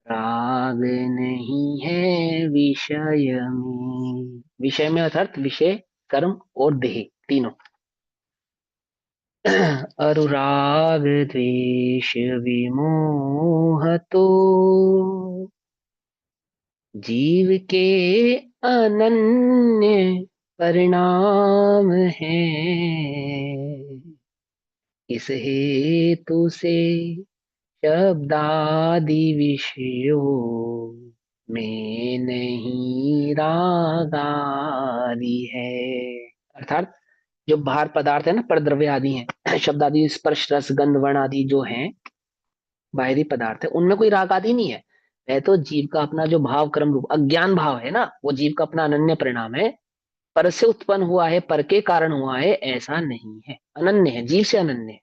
Speaker 1: राग नहीं है विषय में। विषय में अर्थात विषय, कर्म और देह तीनों। अनुराग द्वेष विमोह तो जीव के अनन्य परिणाम है, इस हेतु से शब्दादि विषयों में नहीं रागादि है। अर्थात जो बाहर पदार्थ है ना, परद्रव्य आदि हैं, शब्द आदि, स्पर्श रस गंध वर्ण आदि जो हैं बाहरी पदार्थ है, उनमें कोई राग आदि नहीं है। वह तो जीव का अपना जो भाव कर्म रूप अज्ञान भाव है ना, वो जीव का अपना अनन्य परिणाम है। पर से उत्पन्न हुआ है, पर के कारण हुआ है, ऐसा नहीं है, अनन्य है, जीव से अनन्य है।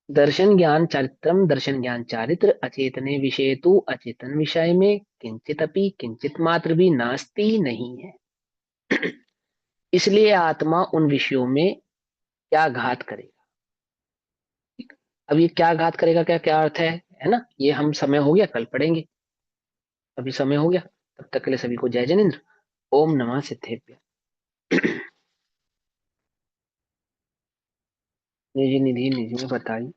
Speaker 1: दर्शन ज्ञान चारित्रम, दर्शन ज्ञान चारित्र अचेतने विषय तु, अचेतन विषय में किंचित अपि किंचित मात्र भी नास्ति, नहीं है। इसलिए आत्मा उन विषयों में क्या घात करेगा। अब ये क्या घात करेगा, क्या क्या अर्थ है ना, ये हम समय हो गया कल पढ़ेंगे, अभी समय हो गया। तब तक के लिए सभी को जय जनेन्द्र। ओम नमः सिद्धेभ्य। निज निधि निज में बताई,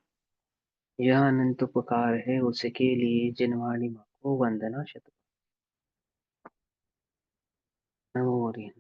Speaker 1: यह अनंत उपकार है उसके लिए, जिनवाणी मां को वंदना शत नमो हरि।